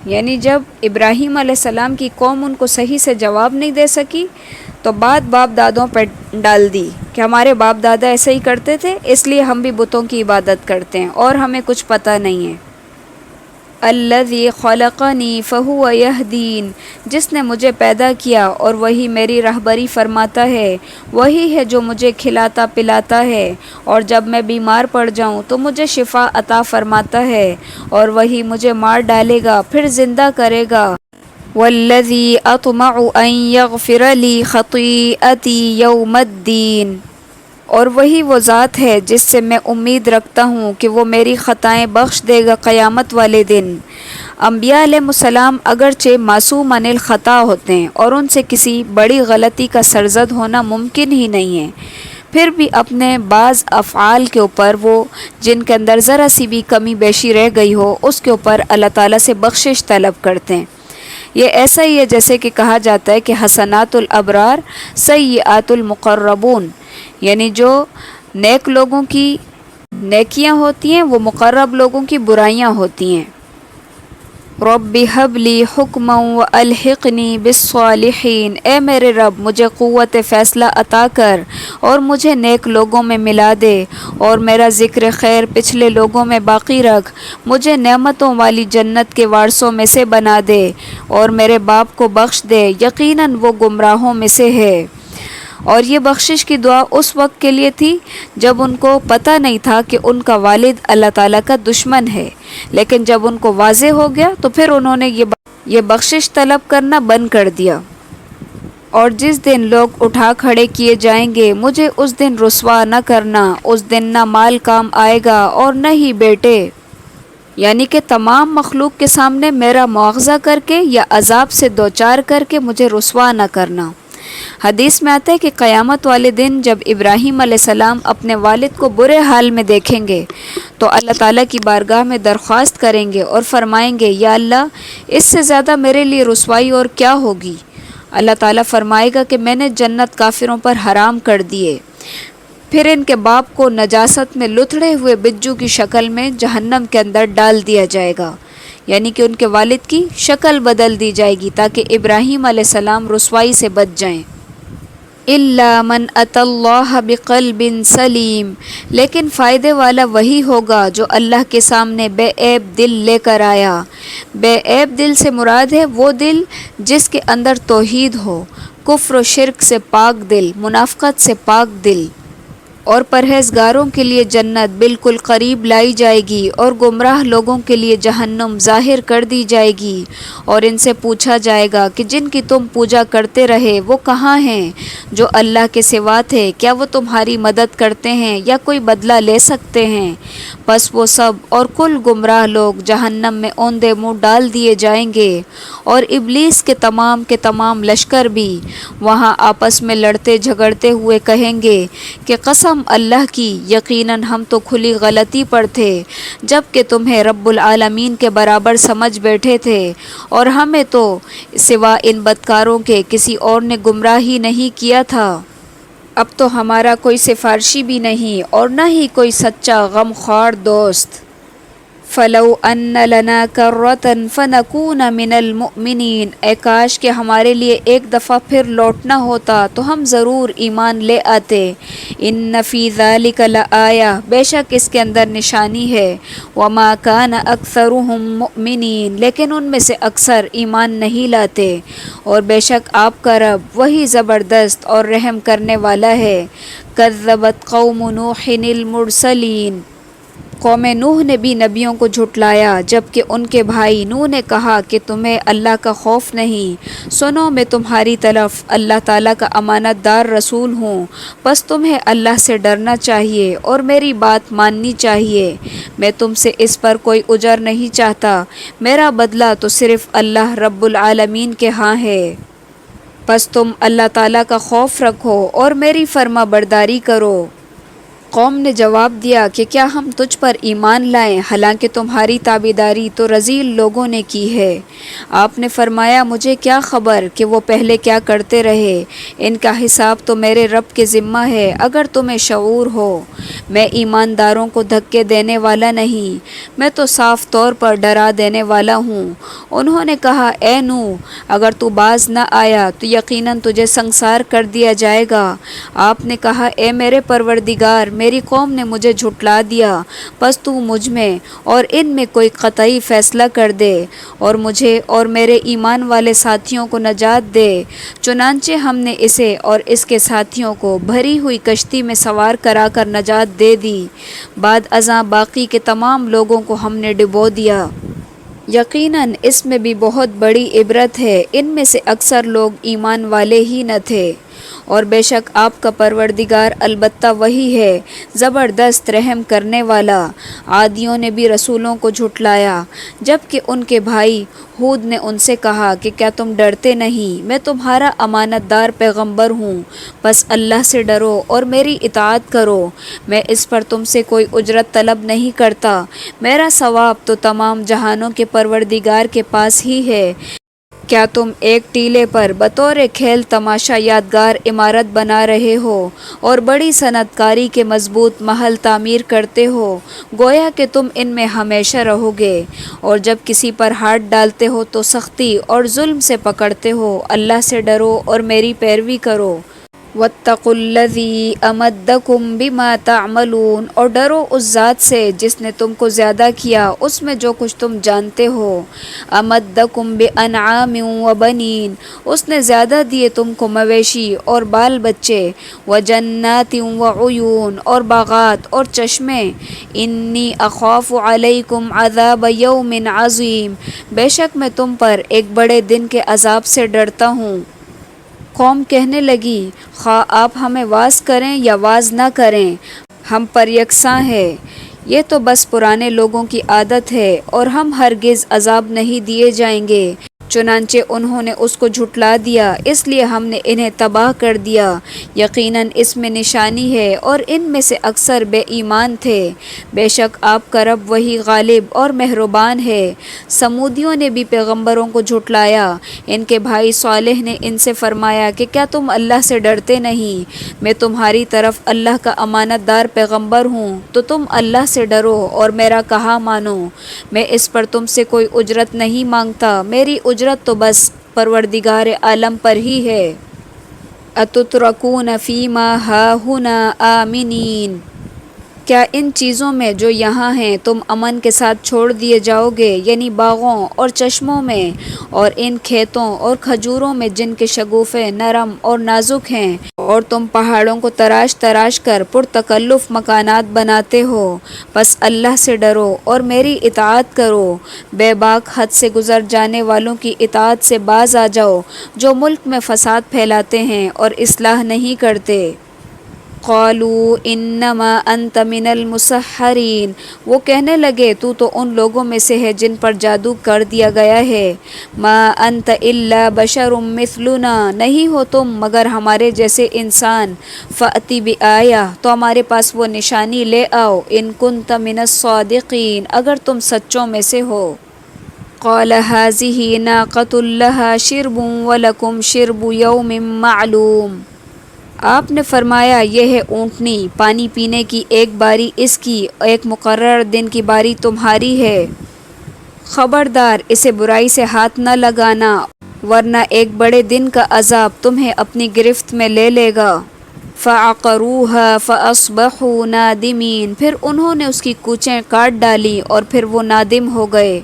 یعنی جب ابراہیم علیہ السلام کی قوم ان کو صحیح سے جواب نہیں دے سکی تو بات باپ دادوں پہ ڈال دی کہ ہمارے باپ دادا ایسے ہی کرتے تھے، اس لیے ہم بھی بتوں کی عبادت کرتے ہیں اور ہمیں کچھ پتہ نہیں ہے۔ الذی خلقنی فہو یہدین، جس نے مجھے پیدا کیا اور وہی میری رہبری فرماتا ہے، وہی ہے جو مجھے کھلاتا پلاتا ہے اور جب میں بیمار پڑ جاؤں تو مجھے شفا عطا فرماتا ہے، اور وہی مجھے مار ڈالے گا پھر زندہ کرے گا۔ والذی اطمع ان یغفر لی خطیئتی یوم الدین، اور وہی وہ ذات ہے جس سے میں امید رکھتا ہوں کہ وہ میری خطائیں بخش دے گا قیامت والے دن۔ انبیاء علیہ السلام اگرچہ معصوم عن الخطا ہوتے ہیں اور ان سے کسی بڑی غلطی کا سرزد ہونا ممکن ہی نہیں ہے، پھر بھی اپنے بعض افعال کے اوپر وہ جن کے اندر ذرا سی بھی کمی بیشی رہ گئی ہو اس کے اوپر اللہ تعالیٰ سے بخشش طلب کرتے ہیں۔ یہ ایسا ہی ہے جیسے کہ کہا جاتا ہے کہ حسنات الابرار سیئات المقربون، یعنی جو نیک لوگوں کی نیکیاں ہوتی ہیں وہ مقرب لوگوں کی برائیاں ہوتی ہیں۔ رب ہب لی حکما والحقنی بالصالحین، اے میرے رب مجھے قوت فیصلہ عطا کر اور مجھے نیک لوگوں میں ملا دے، اور میرا ذکر خیر پچھلے لوگوں میں باقی رکھ، مجھے نعمتوں والی جنت کے وارثوں میں سے بنا دے، اور میرے باپ کو بخش دے، یقیناً وہ گمراہوں میں سے ہے۔ اور یہ بخشش کی دعا اس وقت کے لیے تھی جب ان کو پتہ نہیں تھا کہ ان کا والد اللہ تعالیٰ کا دشمن ہے، لیکن جب ان کو واضح ہو گیا تو پھر انہوں نے یہ بخشش طلب کرنا بند کر دیا۔ اور جس دن لوگ اٹھا کھڑے کیے جائیں گے مجھے اس دن رسوا نہ کرنا، اس دن نہ مال کام آئے گا اور نہ ہی بیٹے، یعنی کہ تمام مخلوق کے سامنے میرا مواخذہ کر کے یا عذاب سے دوچار کر کے مجھے رسوا نہ کرنا۔ حدیث میں آتا ہے کہ قیامت والے دن جب ابراہیم علیہ السلام اپنے والد کو برے حال میں دیکھیں گے تو اللہ تعالیٰ کی بارگاہ میں درخواست کریں گے اور فرمائیں گے یا اللہ اس سے زیادہ میرے لیے رسوائی اور کیا ہوگی؟ اللہ تعالیٰ فرمائے گا کہ میں نے جنت کافروں پر حرام کر دیے، پھر ان کے باپ کو نجاست میں لتھڑے ہوئے بجو کی شکل میں جہنم کے اندر ڈال دیا جائے گا، یعنی کہ ان کے والد کی شکل بدل دی جائے گی تاکہ ابراہیم علیہ السلام رسوائی سے بچ جائیں۔ الا من اتی اللہ بقلب سلیم، لیکن فائدے والا وہی ہوگا جو اللہ کے سامنے بے عیب دل لے کر آیا۔ بے عیب دل سے مراد ہے وہ دل جس کے اندر توحید ہو، کفر و شرک سے پاک دل، منافقت سے پاک دل، اور پرہیزگاروں کے لیے جنت بالکل قریب لائی جائے گی اور گمراہ لوگوں کے لیے جہنم ظاہر کر دی جائے گی، اور ان سے پوچھا جائے گا کہ جن کی تم پوجا کرتے رہے وہ کہاں ہیں؟ جو اللہ کے سوا تھے کیا وہ تمہاری مدد کرتے ہیں یا کوئی بدلہ لے سکتے ہیں؟ پس وہ سب اور کل گمراہ لوگ جہنم میں اوندے منہ ڈال دیے جائیں گے، اور ابلیس کے تمام لشکر بھی وہاں آپس میں لڑتے جھگڑتے ہوئے کہیں گے کہ قسم اللہ کی یقیناً ہم تو کھلی غلطی پر تھے جب کہ تمہیں رب العالمین کے برابر سمجھ بیٹھے تھے، اور ہمیں تو سوا ان بدکاروں کے کسی اور نے گمراہ ہی نہیں کیا تھا۔ اب تو ہمارا کوئی سفارشی بھی نہیں اور نہ ہی کوئی سچا غمخوار دوست۔ فَلَوْ أَنَّ لَنَا كَرَّةً فَنَكُونَ مِنَ الْمُؤْمِنِينَ، اے کاش کہ ہمارے لیے ایک دفعہ پھر لوٹنا ہوتا تو ہم ضرور ایمان لے آتے۔ إِنَّ فِي ذَلِكَ لَآيَةً، بے شک اس کے اندر نشانی ہے۔ وَمَا كَانَ أَكْثَرُهُم مُؤْمِنِينَ، لیکن ان میں سے اکثر ایمان نہیں لاتے، اور بے شک آپ کا رب وہی زبردست اور رحم کرنے والا ہے۔ كَذَّبَتْ قَوْمُ نُوحٍ الْمُرْسَلِينَ، قوم نوح نے بھی نبیوں کو جھٹلایا جبکہ ان کے بھائی نوح نے کہا کہ تمہیں اللہ کا خوف نہیں، سنو میں تمہاری طرف اللہ تعالیٰ کا امانت دار رسول ہوں، بس تمہیں اللہ سے ڈرنا چاہیے اور میری بات ماننی چاہیے، میں تم سے اس پر کوئی اجر نہیں چاہتا، میرا بدلہ تو صرف اللہ رب العالمین کے ہاں ہے، بس تم اللہ تعالیٰ کا خوف رکھو اور میری فرما برداری کرو۔ قوم نے جواب دیا کہ کیا ہم تجھ پر ایمان لائیں حالانکہ تمہاری تابعداری تو رذیل لوگوں نے کی ہے۔ آپ نے فرمایا مجھے کیا خبر کہ وہ پہلے کیا کرتے رہے، ان کا حساب تو میرے رب کے ذمہ ہے اگر تمہیں شعور ہو۔ میں ایمانداروں کو دھکے دینے والا نہیں، میں تو صاف طور پر ڈرا دینے والا ہوں۔ انہوں نے کہا اے نوح اگر تو باز نہ آیا تو یقیناً تجھے سنگسار کر دیا جائے گا۔ آپ نے کہا اے میرے پروردگار میری قوم نے مجھے جھٹلا دیا، پس تو مجھ میں اور ان میں کوئی قطعی فیصلہ کر دے اور مجھے اور میرے ایمان والے ساتھیوں کو نجات دے۔ چنانچہ ہم نے اسے اور اس کے ساتھیوں کو بھری ہوئی کشتی میں سوار کرا کر نجات دے دی، بعد ازاں باقی کے تمام لوگوں کو ہم نے ڈبو دیا۔ یقیناً اس میں بھی بہت بڑی عبرت ہے، ان میں سے اکثر لوگ ایمان والے ہی نہ تھے، اور بے شک آپ کا پروردگار البتہ وہی ہے زبردست رحم کرنے والا۔ عادیوں نے بھی رسولوں کو جھٹلایا، جبکہ ان کے بھائی ہود نے ان سے کہا کہ کیا تم ڈرتے نہیں، میں تمہارا امانت دار پیغمبر ہوں، بس اللہ سے ڈرو اور میری اطاعت کرو، میں اس پر تم سے کوئی اجرت طلب نہیں کرتا، میرا ثواب تو تمام جہانوں کے پروردگار کے پاس ہی ہے۔ کیا تم ایک ٹیلے پر بطور کھیل تماشا یادگار عمارت بنا رہے ہو اور بڑی صنعت کاری کے مضبوط محل تعمیر کرتے ہو، گویا کہ تم ان میں ہمیشہ رہو گے، اور جب کسی پر ہاتھ ڈالتے ہو تو سختی اور ظلم سے پکڑتے ہو، اللہ سے ڈرو اور میری پیروی کرو۔ واتقوا الذی امدکم بما تعملون، اور ڈرو اس ذات سے جس نے تم کو زیادہ کیا اس میں جو کچھ تم جانتے ہو۔ امدکم بانعام وبنین، اس نے زیادہ دیے تم کو مویشی اور بال بچے، وجنات وعیون، اور باغات اور چشمے۔ انی اخاف علیکم عذاب یوم عظیم، بے شک میں تم پر ایک بڑے دن کے عذاب سے ڈرتا ہوں۔ قوم کہنے لگی خواہ آپ ہمیں واز کریں یا واز نہ کریں ہم پر یکساں ہیں، یہ تو بس پرانے لوگوں کی عادت ہے اور ہم ہرگز عذاب نہیں دیے جائیں گے۔ چنانچہ انہوں نے اس کو جھٹلا دیا، اس لیے ہم نے انہیں تباہ کر دیا۔ یقیناً اس میں نشانی ہے اور ان میں سے اکثر بے ایمان تھے، بے شک آپ کا رب وہی غالب اور مہربان ہے۔ سمودیوں نے بھی پیغمبروں کو جھٹلایا، ان کے بھائی صالح نے ان سے فرمایا کہ کیا تم اللہ سے ڈرتے نہیں، میں تمہاری طرف اللہ کا امانت دار پیغمبر ہوں، تو تم اللہ سے ڈرو اور میرا کہا مانو، میں اس پر تم سے کوئی اجرت نہیں مانگتا، میری اجرت تو بس پروردگار عالم پر ہی ہے۔ اتترکون فیما ہاہنا آمنین، کیا ان چیزوں میں جو یہاں ہیں تم امن کے ساتھ چھوڑ دیے جاؤ گے، یعنی باغوں اور چشموں میں اور ان کھیتوں اور کھجوروں میں جن کے شگوفے نرم اور نازک ہیں، اور تم پہاڑوں کو تراش تراش کر پرتکلف مکانات بناتے ہو، بس اللہ سے ڈرو اور میری اطاعت کرو، بے باک حد سے گزر جانے والوں کی اطاعت سے باز آ جاؤ جو ملک میں فساد پھیلاتے ہیں اور اصلاح نہیں کرتے۔ قالوا انما انت من المسحرین، وہ کہنے لگے تو ان لوگوں میں سے ہے جن پر جادو کر دیا گیا ہے۔ ما انت الا بشر مثلنا، نہیں ہو تم مگر ہمارے جیسے انسان۔ فأتی بآیہ، تو ہمارے پاس وہ نشانی لے آؤ، ان کنت من الصادقین، اگر تم سچوں میں سے ہو۔ قال هذه ناقۃ لها شرب ولکم شرب یوم معلوم، آپ نے فرمایا یہ ہے اونٹنی، پانی پینے کی ایک باری اس کی، ایک مقرر دن کی باری تمہاری ہے، خبردار اسے برائی سے ہاتھ نہ لگانا ورنہ ایک بڑے دن کا عذاب تمہیں اپنی گرفت میں لے لے گا۔ فعقروها فاصبحوا نادمین، پھر انہوں نے اس کی کوچیں کاٹ ڈالی اور پھر وہ نادم ہو گئے۔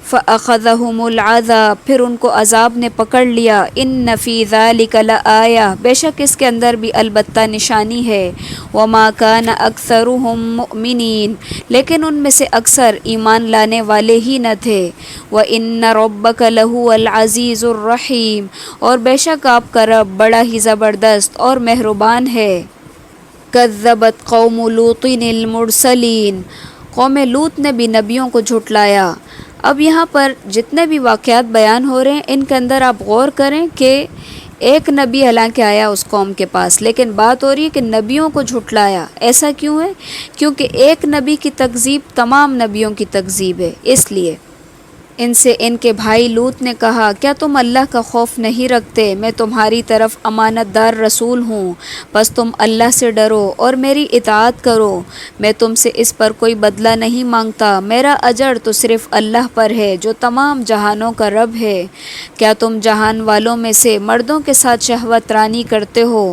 فأخذهم العذاب، پھر ان کو عذاب نے پکڑ لیا۔ ان فی ذلک لآیہ، بے شک اس کے اندر بھی البتہ نشانی ہے۔ وما کان اکثرهم مؤمنین، لیکن ان میں سے اکثر ایمان لانے والے ہی نہ تھے۔ وان ربک لہو العزیز الرحیم، اور بے شک آپ کا رب بڑا ہی زبردست اور مہربان ہے۔ کذبت قوم لوط المرسلین، قوم لوط نے بھی نبیوں کو جھٹلایا۔ اب یہاں پر جتنے بھی واقعات بیان ہو رہے ہیں ان کے اندر آپ غور کریں کہ ایک نبی حالانکہ آیا اس قوم کے پاس، لیکن بات ہو رہی ہے کہ نبیوں کو جھٹلایا۔ ایسا کیوں ہے؟ کیونکہ ایک نبی کی تکذیب تمام نبیوں کی تکذیب ہے۔ اس لیے ان سے ان کے بھائی لوط نے کہا، کیا تم اللہ کا خوف نہیں رکھتے؟ میں تمہاری طرف امانت دار رسول ہوں، بس تم اللہ سے ڈرو اور میری اطاعت کرو۔ میں تم سے اس پر کوئی بدلہ نہیں مانگتا، میرا اجر تو صرف اللہ پر ہے جو تمام جہانوں کا رب ہے۔ کیا تم جہان والوں میں سے مردوں کے ساتھ شہوت رانی کرتے ہو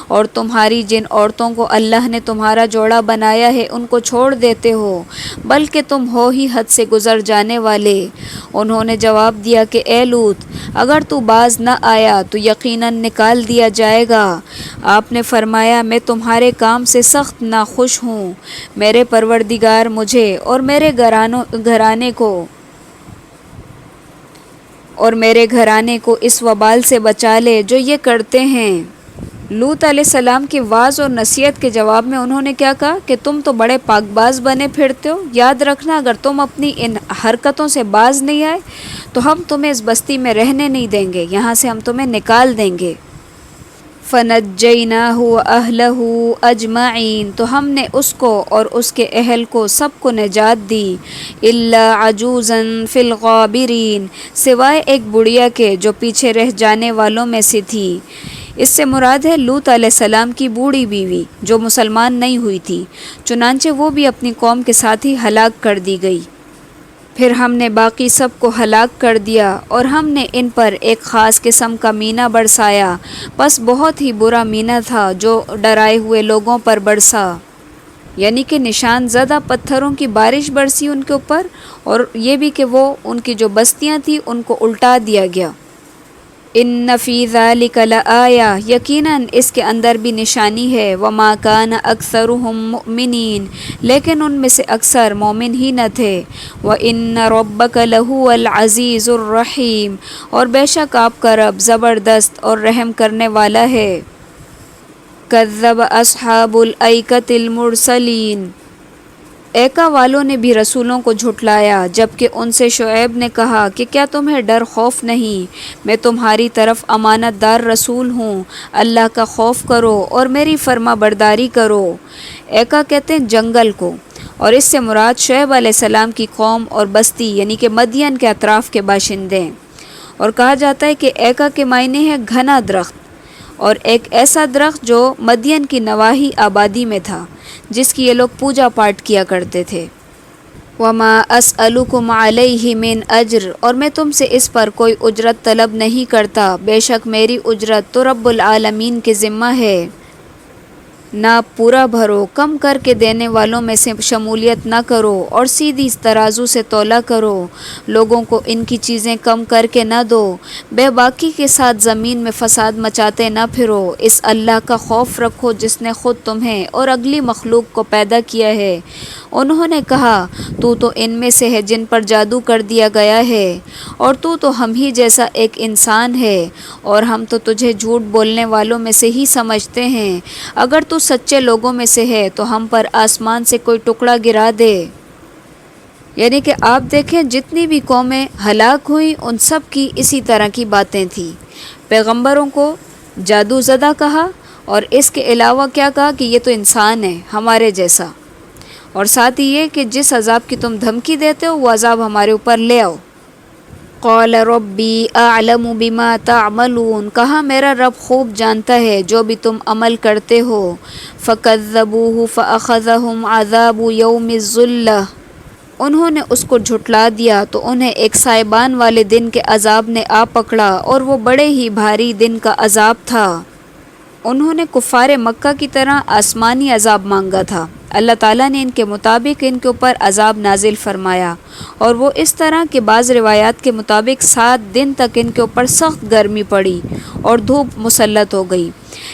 اور تمہاری جن عورتوں کو اللہ نے تمہارا جوڑا بنایا ہے ان کو چھوڑ دیتے ہو، بلکہ تم ہو ہی حد سے گزر جانے والے۔ انہوں نے جواب دیا کہ اے لوط، اگر تو باز نہ آیا تو یقیناً نکال دیا جائے گا۔ آپ نے فرمایا، میں تمہارے کام سے سخت ناخوش ہوں۔ میرے پروردگار مجھے اور میرے گھرانے کو اس وبال سے بچا لے جو یہ کرتے ہیں۔ لوط علیہ السلام کی واعظ اور نصیحت کے جواب میں انہوں نے کیا کہا کہ تم تو بڑے پاک باز بنے پھرتے ہو، یاد رکھنا اگر تم اپنی ان حرکتوں سے باز نہیں آئے تو ہم تمہیں اس بستی میں رہنے نہیں دیں گے، یہاں سے ہم تمہیں نکال دیں گے۔ فَنَجَّيْنَاهُ وَأَهْلَهُ أَجْمَعِينَ، تو ہم نے اس کو اور اس کے اہل کو سب کو نجات دی۔ إِلَّا عَجُوزًا فِي الْغَابِرِينَ، سوائے ایک بڑھیا کے جو پیچھے رہ جانے والوں میں سے تھی۔ اس سے مراد ہے لوط علیہ السلام کی بوڑھی بیوی جو مسلمان نہیں ہوئی تھی، چنانچہ وہ بھی اپنی قوم کے ساتھ ہی ہلاک کر دی گئی۔ پھر ہم نے باقی سب کو ہلاک کر دیا اور ہم نے ان پر ایک خاص قسم کا مینہ برسایا، بس بہت ہی برا مینہ تھا جو ڈرائے ہوئے لوگوں پر برسا، یعنی کہ نشان زدہ پتھروں کی بارش برسی ان کے اوپر، اور یہ بھی کہ وہ ان کی جو بستیاں تھیں ان کو الٹا دیا گیا۔ ان فی ذلک لآیہ، یقیناً اس کے اندر بھی نشانی ہے۔ وما کان اکثرهم مؤمنین، لیکن ان میں سے اکثر مومن ہی نہ تھے۔ وان ربک لہو العزیز الرحیم، اور بے شک آپ کا رب زبردست اور رحم کرنے والا ہے۔ کذب اصحاب الایکۃ المرسلین، ایکا والوں نے بھی رسولوں کو جھٹلایا، جبکہ ان سے شعیب نے کہا کہ کیا تمہیں ڈر خوف نہیں؟ میں تمہاری طرف امانت دار رسول ہوں، اللہ کا خوف کرو اور میری فرما برداری کرو۔ ایکا کہتے ہیں جنگل کو، اور اس سے مراد شعیب علیہ السلام کی قوم اور بستی یعنی کہ مدین کے اطراف کے باشندے، اور کہا جاتا ہے کہ ایکا کے معنی ہے گھنا درخت، اور ایک ایسا درخت جو مدین کی نواحی آبادی میں تھا جس کی یہ لوگ پوجا پاٹ کیا کرتے تھے۔ وما اسألکم علیہ من اجر، اور میں تم سے اس پر کوئی اجرت طلب نہیں کرتا، بے شک میری اجرت تو رب العالمین کے ذمہ ہے۔ نہ پورا بھرو، کم کر کے دینے والوں میں سے شمولیت نہ کرو، اور سیدھی ترازو سے تولا کرو، لوگوں کو ان کی چیزیں کم کر کے نہ دو، بے باکی کے ساتھ زمین میں فساد مچاتے نہ پھرو، اس اللہ کا خوف رکھو جس نے خود تمہیں اور اگلی مخلوق کو پیدا کیا ہے۔ انہوں نے کہا، تو ان میں سے ہے جن پر جادو کر دیا گیا ہے، اور تو ہم ہی جیسا ایک انسان ہے، اور ہم تو تجھے جھوٹ بولنے والوں میں سے ہی سمجھتے ہیں۔ اگر تو سچے لوگوں میں سے ہے تو ہم پر آسمان سے کوئی ٹکڑا گرا دے۔ یعنی کہ آپ دیکھیں جتنی بھی قومیں ہلاک ہوئیں ان سب کی اسی طرح کی باتیں تھیں، پیغمبروں کو جادو زدہ کہا، اور اس کے علاوہ کیا کہا کہ یہ تو انسان ہے ہمارے جیسا، اور ساتھ ہی یہ کہ جس عذاب کی تم دھمکی دیتے ہو وہ عذاب ہمارے اوپر لے آؤ۔ قال ربی اعلم بما تعملون، کہا میرا رب خوب جانتا ہے جو بھی تم عمل کرتے ہو۔ فکذبوہ فاخذہم عذاب یوم الظلہ، انہوں نے اس کو جھٹلا دیا تو انہیں ایک سائبان والے دن کے عذاب نے آ پکڑا، اور وہ بڑے ہی بھاری دن کا عذاب تھا۔ انہوں نے کفار مکہ کی طرح آسمانی عذاب مانگا تھا، اللہ تعالیٰ نے ان کے مطابق ان کے اوپر عذاب نازل فرمایا، اور وہ اس طرح کہ بعض روایات کے مطابق 7 دن تک ان کے اوپر سخت گرمی پڑی اور دھوپ مسلط ہو گئی۔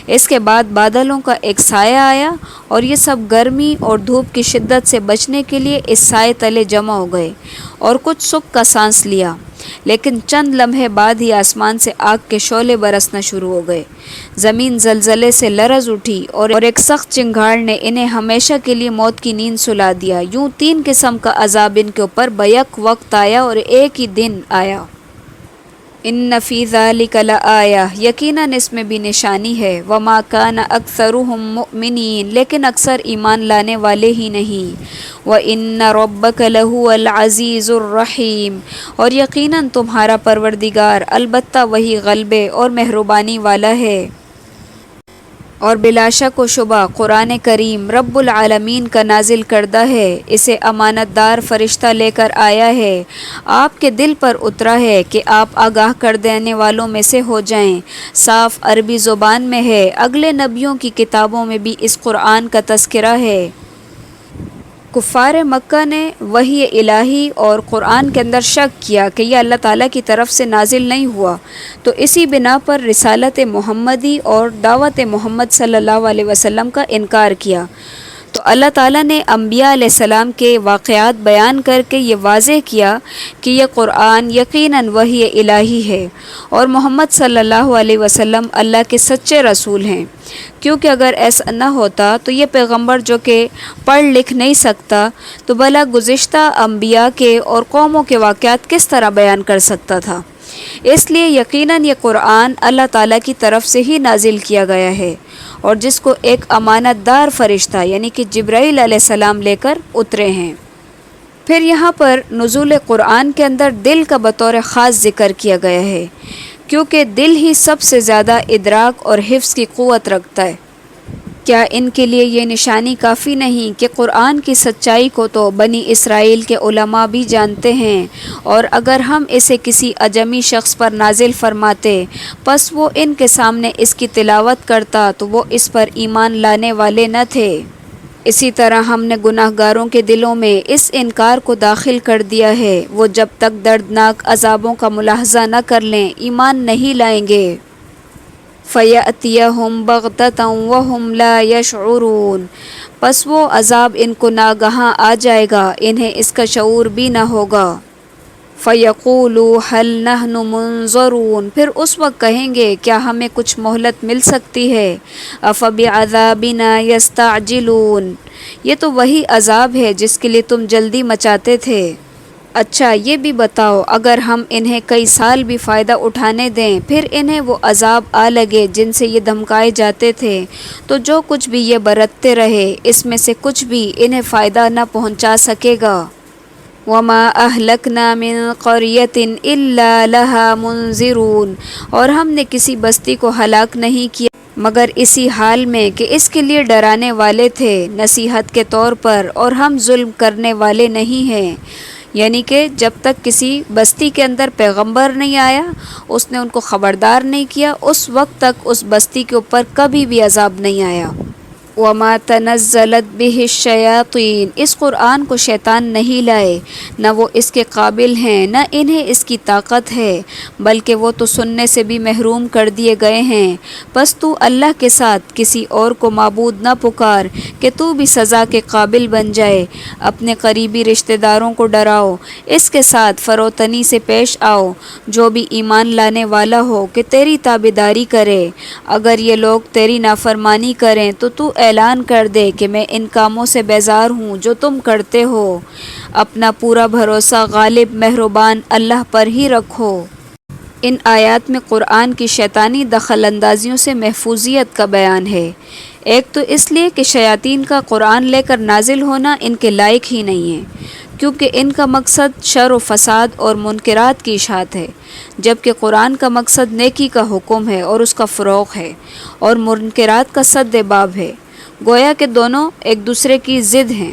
اس کے بعد بادلوں کا ایک سایہ آیا، اور یہ سب گرمی اور دھوپ کی شدت سے بچنے کے لیے اس سائے تلے جمع ہو گئے، اور کچھ سکھ کا سانس لیا، لیکن چند لمحے بعد ہی آسمان سے آگ کے شعلے برسنا شروع ہو گئے، زمین زلزلے سے لرز اٹھی، اور ایک سخت چنگھاڑ نے انہیں ہمیشہ کے لیے موت کی نیند سلا دیا۔ یوں 3 قسم کا عذاب ان کے اوپر بیک وقت آیا اور ایک ہی دن آیا۔ ان فی ذالک لآیہ، یقیناً اس میں بھی نشانی ہے، وما کان اکثرہم مؤمنین، لیکن اکثر ایمان لانے والے ہی نہیں، وان ربک لہو العزیز الرحیم، اور یقیناً تمہارا پروردگار البتہ وہی غلبے اور مہربانی والا ہے۔ اور بلا شک و شبہ قرآن کریم رب العالمین کا نازل کردہ ہے، اسے امانت دار فرشتہ لے کر آیا ہے، آپ کے دل پر اترا ہے کہ آپ آگاہ کر دینے والوں میں سے ہو جائیں، صاف عربی زبان میں ہے، اگلے نبیوں کی کتابوں میں بھی اس قرآن کا تذکرہ ہے۔ کفار مکہ نے وحی الہی اور قرآن کے اندر شک کیا کہ یہ اللہ تعالیٰ کی طرف سے نازل نہیں ہوا، تو اسی بنا پر رسالت محمدی اور دعوت محمد صلی اللہ علیہ وسلم کا انکار کیا۔ تو اللہ تعالیٰ نے انبیاء علیہ السلام کے واقعات بیان کر کے یہ واضح کیا کہ یہ قرآن یقیناً وحی الہی ہے اور محمد صلی اللہ علیہ وسلم اللہ کے سچے رسول ہیں، کیونکہ اگر ایسا نہ ہوتا تو یہ پیغمبر جو کہ پڑھ لکھ نہیں سکتا تو بھلا گزشتہ انبیاء کے اور قوموں کے واقعات کس طرح بیان کر سکتا تھا۔ اس لیے یقیناً یہ قرآن اللہ تعالیٰ کی طرف سے ہی نازل کیا گیا ہے، اور جس کو ایک امانت دار فرشتہ یعنی کہ جبرائیل علیہ السلام لے کر اترے ہیں۔ پھر یہاں پر نزول قرآن کے اندر دل کا بطور خاص ذکر کیا گیا ہے، کیونکہ دل ہی سب سے زیادہ ادراک اور حفظ کی قوت رکھتا ہے۔ کیا ان کے لیے یہ نشانی کافی نہیں کہ قرآن کی سچائی کو تو بنی اسرائیل کے علماء بھی جانتے ہیں، اور اگر ہم اسے کسی اجمی شخص پر نازل فرماتے پس وہ ان کے سامنے اس کی تلاوت کرتا تو وہ اس پر ایمان لانے والے نہ تھے۔ اسی طرح ہم نے گناہ گاروں کے دلوں میں اس انکار کو داخل کر دیا ہے، وہ جب تک دردناک عذابوں کا ملاحظہ نہ کر لیں ایمان نہیں لائیں گے۔ فَيَأْتِيَهُمْ بَغْتَةً وَهُمْ لَا يَشْعُرُونَ، پس وہ عذاب ان کو ناگہاں آ جائے گا، انہیں اس کا شعور بھی نہ ہوگا۔ فَيَقُولُوا هَلْ نَحْنُ مُنظَرُونَ، پھر اس وقت کہیں گے کیا ہمیں کچھ مہلت مل سکتی ہے۔ أَفَبِعَذَابِنَا يَسْتَعْجِلُونَ، یہ تو وہی عذاب ہے جس کے لیے تم جلدی مچاتے تھے۔ اچھا یہ بھی بتاؤ، اگر ہم انہیں کئی سال بھی فائدہ اٹھانے دیں پھر انہیں وہ عذاب آ لگے جن سے یہ دھمکائے جاتے تھے، تو جو کچھ بھی یہ برتتے رہے اس میں سے کچھ بھی انہیں فائدہ نہ پہنچا سکے گا۔ وَمَا أَهْلَكْنَا مِن قَرْيَةٍ إِلَّا لَهَا مُنذِرُونَ، اور ہم نے کسی بستی کو ہلاک نہیں کیا مگر اسی حال میں کہ اس کے لیے ڈرانے والے تھے نصیحت کے طور پر، اور ہم ظلم کرنے والے نہیں ہیں۔ یعنی کہ جب تک کسی بستی کے اندر پیغمبر نہیں آیا، اس نے ان کو خبردار نہیں کیا، اس وقت تک اس بستی کے اوپر کبھی بھی عذاب نہیں آیا۔ وَمَا تَنَزَّلَتْ بِهِ الشَّيَاطِينُ، اس قرآن کو شیطان نہیں لائے، نہ وہ اس کے قابل ہیں نہ انہیں اس کی طاقت ہے، بلکہ وہ تو سننے سے بھی محروم کر دیے گئے ہیں۔ پس تو اللہ کے ساتھ کسی اور کو معبود نہ پکار کہ تو بھی سزا کے قابل بن جائے، اپنے قریبی رشتہ داروں کو ڈراؤ، اس کے ساتھ فروتنی سے پیش آؤ، جو بھی ایمان لانے والا ہو کہ تیری تابعداری کرے، اگر یہ لوگ تیری نافرمانی کریں تو اعلان کر دے کہ میں ان کاموں سے بیزار ہوں جو تم کرتے ہو، اپنا پورا بھروسہ غالب مہربان اللہ پر ہی رکھو۔ ان آیات میں قرآن کی شیطانی دخل اندازیوں سے محفوظیت کا بیان ہے۔ ایک تو اس لیے کہ شیاطین کا قرآن لے کر نازل ہونا ان کے لائق ہی نہیں ہے، کیونکہ ان کا مقصد شر و فساد اور منکرات کی اشاعت ہے، جبکہ قرآن کا مقصد نیکی کا حکم ہے اور اس کا فروغ ہے، اور منکرات کا سد باب ہے، گویا کہ دونوں ایک دوسرے کی ضد ہیں۔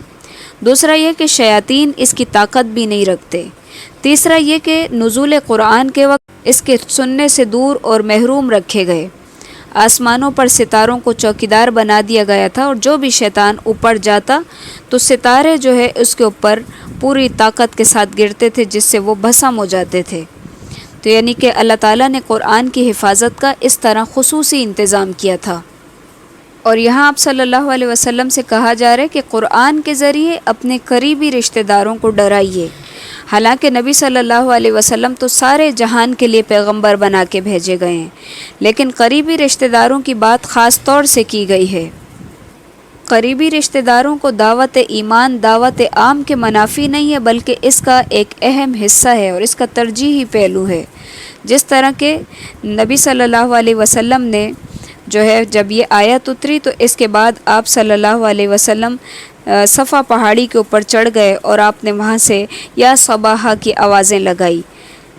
دوسرا یہ کہ شیاطین اس کی طاقت بھی نہیں رکھتے۔ تیسرا یہ کہ نزول قرآن کے وقت اس کے سننے سے دور اور محروم رکھے گئے، آسمانوں پر ستاروں کو چوکیدار بنا دیا گیا تھا، اور جو بھی شیطان اوپر جاتا تو ستارے جو ہے اس کے اوپر پوری طاقت کے ساتھ گرتے تھے، جس سے وہ بھسم ہو جاتے تھے۔ تو یعنی کہ اللہ تعالیٰ نے قرآن کی حفاظت کا اس طرح خصوصی انتظام کیا تھا۔ اور یہاں آپ صلی اللہ علیہ وسلم سے کہا جا رہا ہے کہ قرآن کے ذریعے اپنے قریبی رشتہ داروں کو ڈرائیے، حالانکہ نبی صلی اللہ علیہ وسلم تو سارے جہان کے لیے پیغمبر بنا کے بھیجے گئے ہیں، لیکن قریبی رشتہ داروں کی بات خاص طور سے کی گئی ہے۔ قریبی رشتہ داروں کو دعوت ایمان دعوت عام کے منافی نہیں ہے، بلکہ اس کا ایک اہم حصہ ہے اور اس کا ترجیحی پہلو ہے۔ جس طرح کہ نبی صلی اللہ علیہ وسلم نے جو ہے جب یہ آیت اتری تو اس کے بعد آپ صلی اللہ علیہ وسلم صفا پہاڑی کے اوپر چڑھ گئے اور آپ نے وہاں سے یا صباحہ کی آوازیں لگائی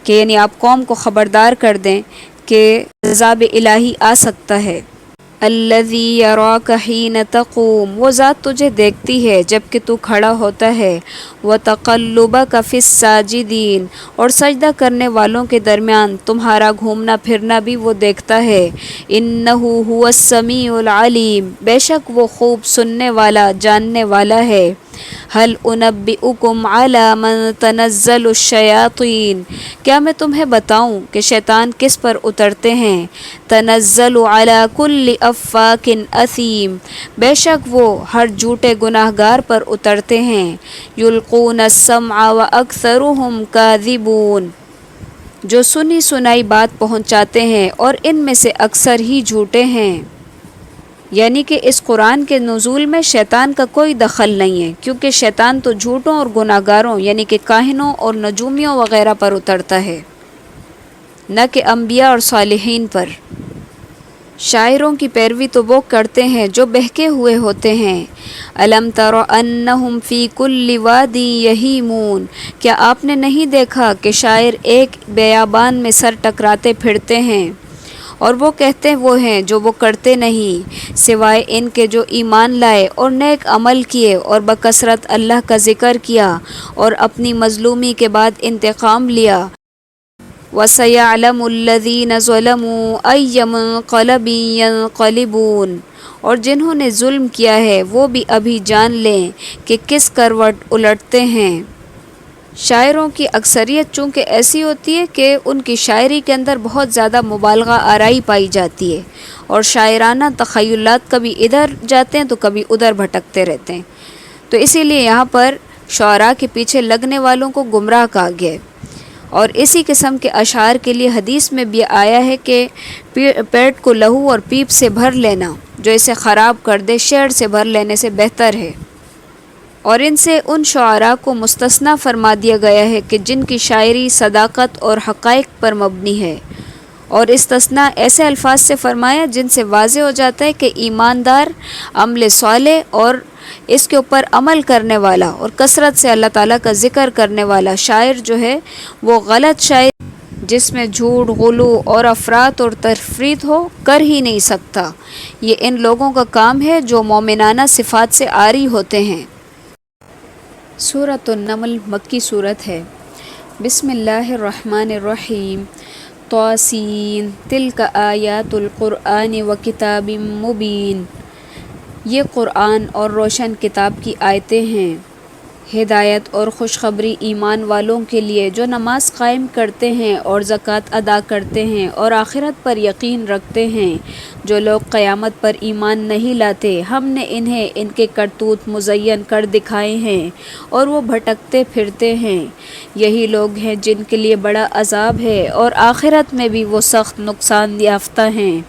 کہ یعنی آپ قوم کو خبردار کر دیں کہ عذاب الہی آ سکتا ہے۔ الذی یراک حین تقوم، وہ ذات تجھے دیکھتی ہے جب کہ تو کھڑا ہوتا ہے، وتقلبک فی الساجدین، اور سجدہ کرنے والوں کے درمیان تمہارا گھومنا پھرنا بھی وہ دیکھتا ہے۔ انہ هو السمیع العلیم، بے شک وہ خوب سننے والا جاننے والا ہے۔ هل انبئکم علی من تنزل الشیاطین، کیا میں تمہیں بتاؤں کہ شیطان کس پر اترتے ہیں؟ تنزل علی کل افاک اثیم، بے شک وہ ہر جھوٹے گناہ گار پر اترتے ہیں۔ یلقون السمع واکثرهم کاذبون، جو سنی سنائی بات پہنچاتے ہیں اور ان میں سے اکثر ہی جھوٹے ہیں۔ یعنی کہ اس قرآن کے نزول میں شیطان کا کوئی دخل نہیں ہے، کیونکہ شیطان تو جھوٹوں اور گناہ گاروں یعنی کہ کاہنوں اور نجومیوں وغیرہ پر اترتا ہے، نہ کہ انبیاء اور صالحین پر۔ شاعروں کی پیروی تو وہ کرتے ہیں جو بہکے ہوئے ہوتے ہیں۔ الم تر انہم فی کل وادی یہیمون، کیا آپ نے نہیں دیکھا کہ شاعر ایک بیابان میں سر ٹکراتے پھرتے ہیں، اور وہ کہتے وہ ہیں جو وہ کرتے نہیں، سوائے ان کے جو ایمان لائے اور نیک عمل کیے اور بکثرت اللہ کا ذکر کیا اور اپنی مظلومی کے بعد انتقام لیا۔ وَسَيَعْلَمُ الَّذِينَ ظَلَمُوا أَيَّ مُنقَلَبٍ يَنقَلِبُونَ، اور جنہوں نے ظلم کیا ہے وہ بھی ابھی جان لیں کہ کس کروٹ الٹتے ہیں۔ شاعروں کی اکثریت چونکہ ایسی ہوتی ہے کہ ان کی شاعری کے اندر بہت زیادہ مبالغہ آرائی پائی جاتی ہے، اور شاعرانہ تخیلات کبھی ادھر جاتے ہیں تو کبھی ادھر بھٹکتے رہتے ہیں، تو اسی لیے یہاں پر شعراء کے پیچھے لگنے والوں کو گمراہ کہا گیا ہے۔ اور اسی قسم کے اشعار کے لیے حدیث میں بھی آیا ہے کہ پیٹ کو لہو اور پیپ سے بھر لینا جو اسے خراب کر دے، شعر سے بھر لینے سے بہتر ہے۔ اور ان سے ان شعراء کو مستثنیٰ فرما دیا گیا ہے کہ جن کی شاعری صداقت اور حقائق پر مبنی ہے، اور استثناء ایسے الفاظ سے فرمایا جن سے واضح ہو جاتا ہے کہ ایماندار، عمل صالح اور اس کے اوپر عمل کرنے والا اور کثرت سے اللہ تعالیٰ کا ذکر کرنے والا شاعر جو ہے وہ غلط شاعر جس میں جھوٹ، غلو اور افراط اور تفریط ہو کر ہی نہیں سکتا۔ یہ ان لوگوں کا کام ہے جو مومنانہ صفات سے عاری ہوتے ہیں۔ سورۃ النمل مکی صورت ہے۔ بسم اللہ الرحمن الرحیم۔ طاسین تلک آیات القرآن و کتاب مبین، یہ قرآن اور روشن کتاب کی آیتیں ہیں، ہدایت اور خوشخبری ایمان والوں کے لیے جو نماز قائم کرتے ہیں اور زکوٰۃ ادا کرتے ہیں اور آخرت پر یقین رکھتے ہیں۔ جو لوگ قیامت پر ایمان نہیں لاتے ہم نے انہیں ان کے کرتوت مزین کر دکھائے ہیں اور وہ بھٹکتے پھرتے ہیں۔ یہی لوگ ہیں جن کے لیے بڑا عذاب ہے اور آخرت میں بھی وہ سخت نقصان یافتہ ہیں۔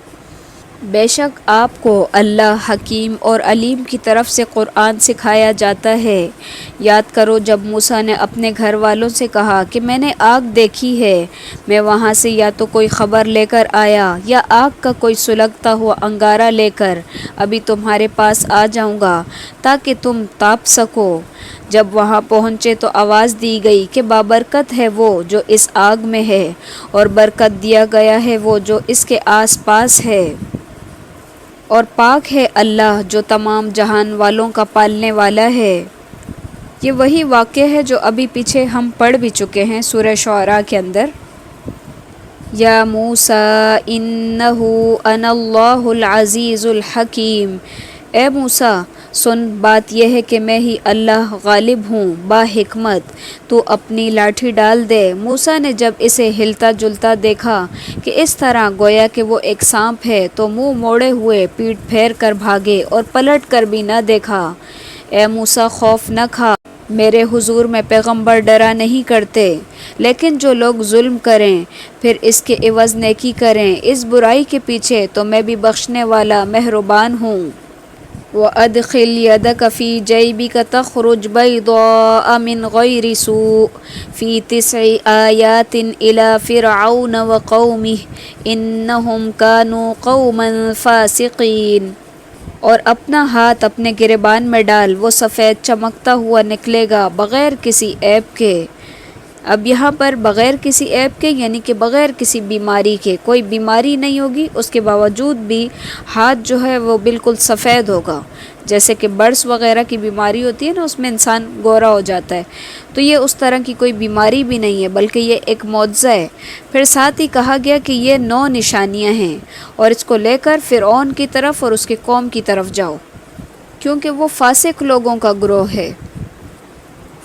بے شک آپ کو اللہ حکیم اور علیم کی طرف سے قرآن سکھایا جاتا ہے۔ یاد کرو جب موسیٰ نے اپنے گھر والوں سے کہا کہ میں نے آگ دیکھی ہے، میں وہاں سے یا تو کوئی خبر لے کر آیا یا آگ کا کوئی سلگتا ہوا انگارہ لے کر ابھی تمہارے پاس آ جاؤں گا تاکہ تم تاپ سکو۔ جب وہاں پہنچے تو آواز دی گئی کہ بابرکت ہے وہ جو اس آگ میں ہے، اور برکت دیا گیا ہے وہ جو اس کے آس پاس ہے، اور پاک ہے اللہ جو تمام جہان والوں کا پالنے والا ہے۔ یہ وہی واقعہ ہے جو ابھی پیچھے ہم پڑھ بھی چکے ہیں سورہ شعراء کے اندر۔ یا موسیٰ انہ انا اللہ العزیز الحکیم، اے موسیٰ سن، بات یہ ہے کہ میں ہی اللہ غالب ہوں با حکمت، تو اپنی لاٹھی ڈال دے۔ موسیٰ نے جب اسے ہلتا جلتا دیکھا کہ اس طرح گویا کہ وہ ایک سانپ ہے تو منہ موڑے ہوئے پیٹ پھیر کر بھاگے اور پلٹ کر بھی نہ دیکھا۔ اے موسیٰ خوف نہ کھا، میرے حضور میں پیغمبر ڈرا نہیں کرتے، لیکن جو لوگ ظلم کریں پھر اس کے عوض نیکی کریں اس برائی کے پیچھے تو میں بھی بخشنے والا مہربان ہوں۔ وَأَدْخِلْ يَدَكَ فِي جَيْبِكَ تَخْرُجْ بَيْضَاءَ مِنْ غَيْرِ سُوءٍ فِي 9 آيَاتٍ إِلَى فِرْعَوْنَ وَقَوْمِهِ إِنَّهُمْ كَانُوا قَوْمًا فَاسِقِينَ۔ اور اپنا ہاتھ اپنے گریبان میں ڈال، وہ سفید چمکتا ہوا نکلے گا بغیر کسی عیب کے۔ اب یہاں پر بغیر کسی عیب کے یعنی کہ بغیر کسی بیماری کے، کوئی بیماری نہیں ہوگی، اس کے باوجود بھی ہاتھ جو ہے وہ بالکل سفید ہوگا، جیسے کہ برس وغیرہ کی بیماری ہوتی ہے نا، اس میں انسان گورا ہو جاتا ہے، تو یہ اس طرح کی کوئی بیماری بھی نہیں ہے، بلکہ یہ ایک معجزہ ہے۔ پھر ساتھ ہی کہا گیا کہ یہ 9 نشانیاں ہیں، اور اس کو لے کر فرعون کی طرف اور اس کے قوم کی طرف جاؤ، کیونکہ وہ فاسق لوگوں کا گروہ ہے۔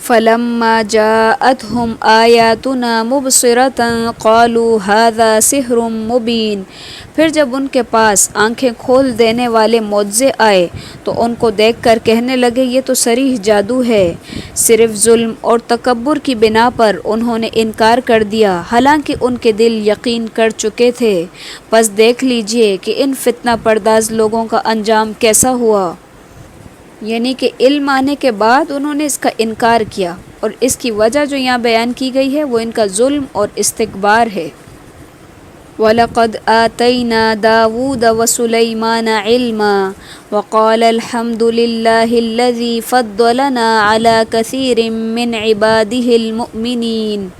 فَلَمَّا جَاءَتْهُمْ آيَاتُنَا مُبْصِرَةً قَالُوا هَذَا سِحْرٌ مُبِينٌ۔ پھر جب ان کے پاس آنکھیں کھول دینے والے معجزے آئے تو ان کو دیکھ کر کہنے لگے یہ تو صریح جادو ہے۔ صرف ظلم اور تکبر کی بنا پر انہوں نے انکار کر دیا، حالانکہ ان کے دل یقین کر چکے تھے۔ پس دیکھ لیجئے کہ ان فتنہ پرداز لوگوں کا انجام کیسا ہوا۔ یعنی کہ علم آنے کے بعد انہوں نے اس کا انکار کیا، اور اس کی وجہ جو یہاں بیان کی گئی ہے وہ ان کا ظلم اور استکبار ہے۔ وَلَقَدْ آتَيْنَا دَاوُودَ وَسُلَيْمَانَ عِلْمًا وَقَالَ الْحَمْدُ لِلَّهِ الَّذِي فَضَّلَنَا عَلَى كَثِيرٍ مِّنْ عِبَادِهِ الْمُؤْمِنِينَ۔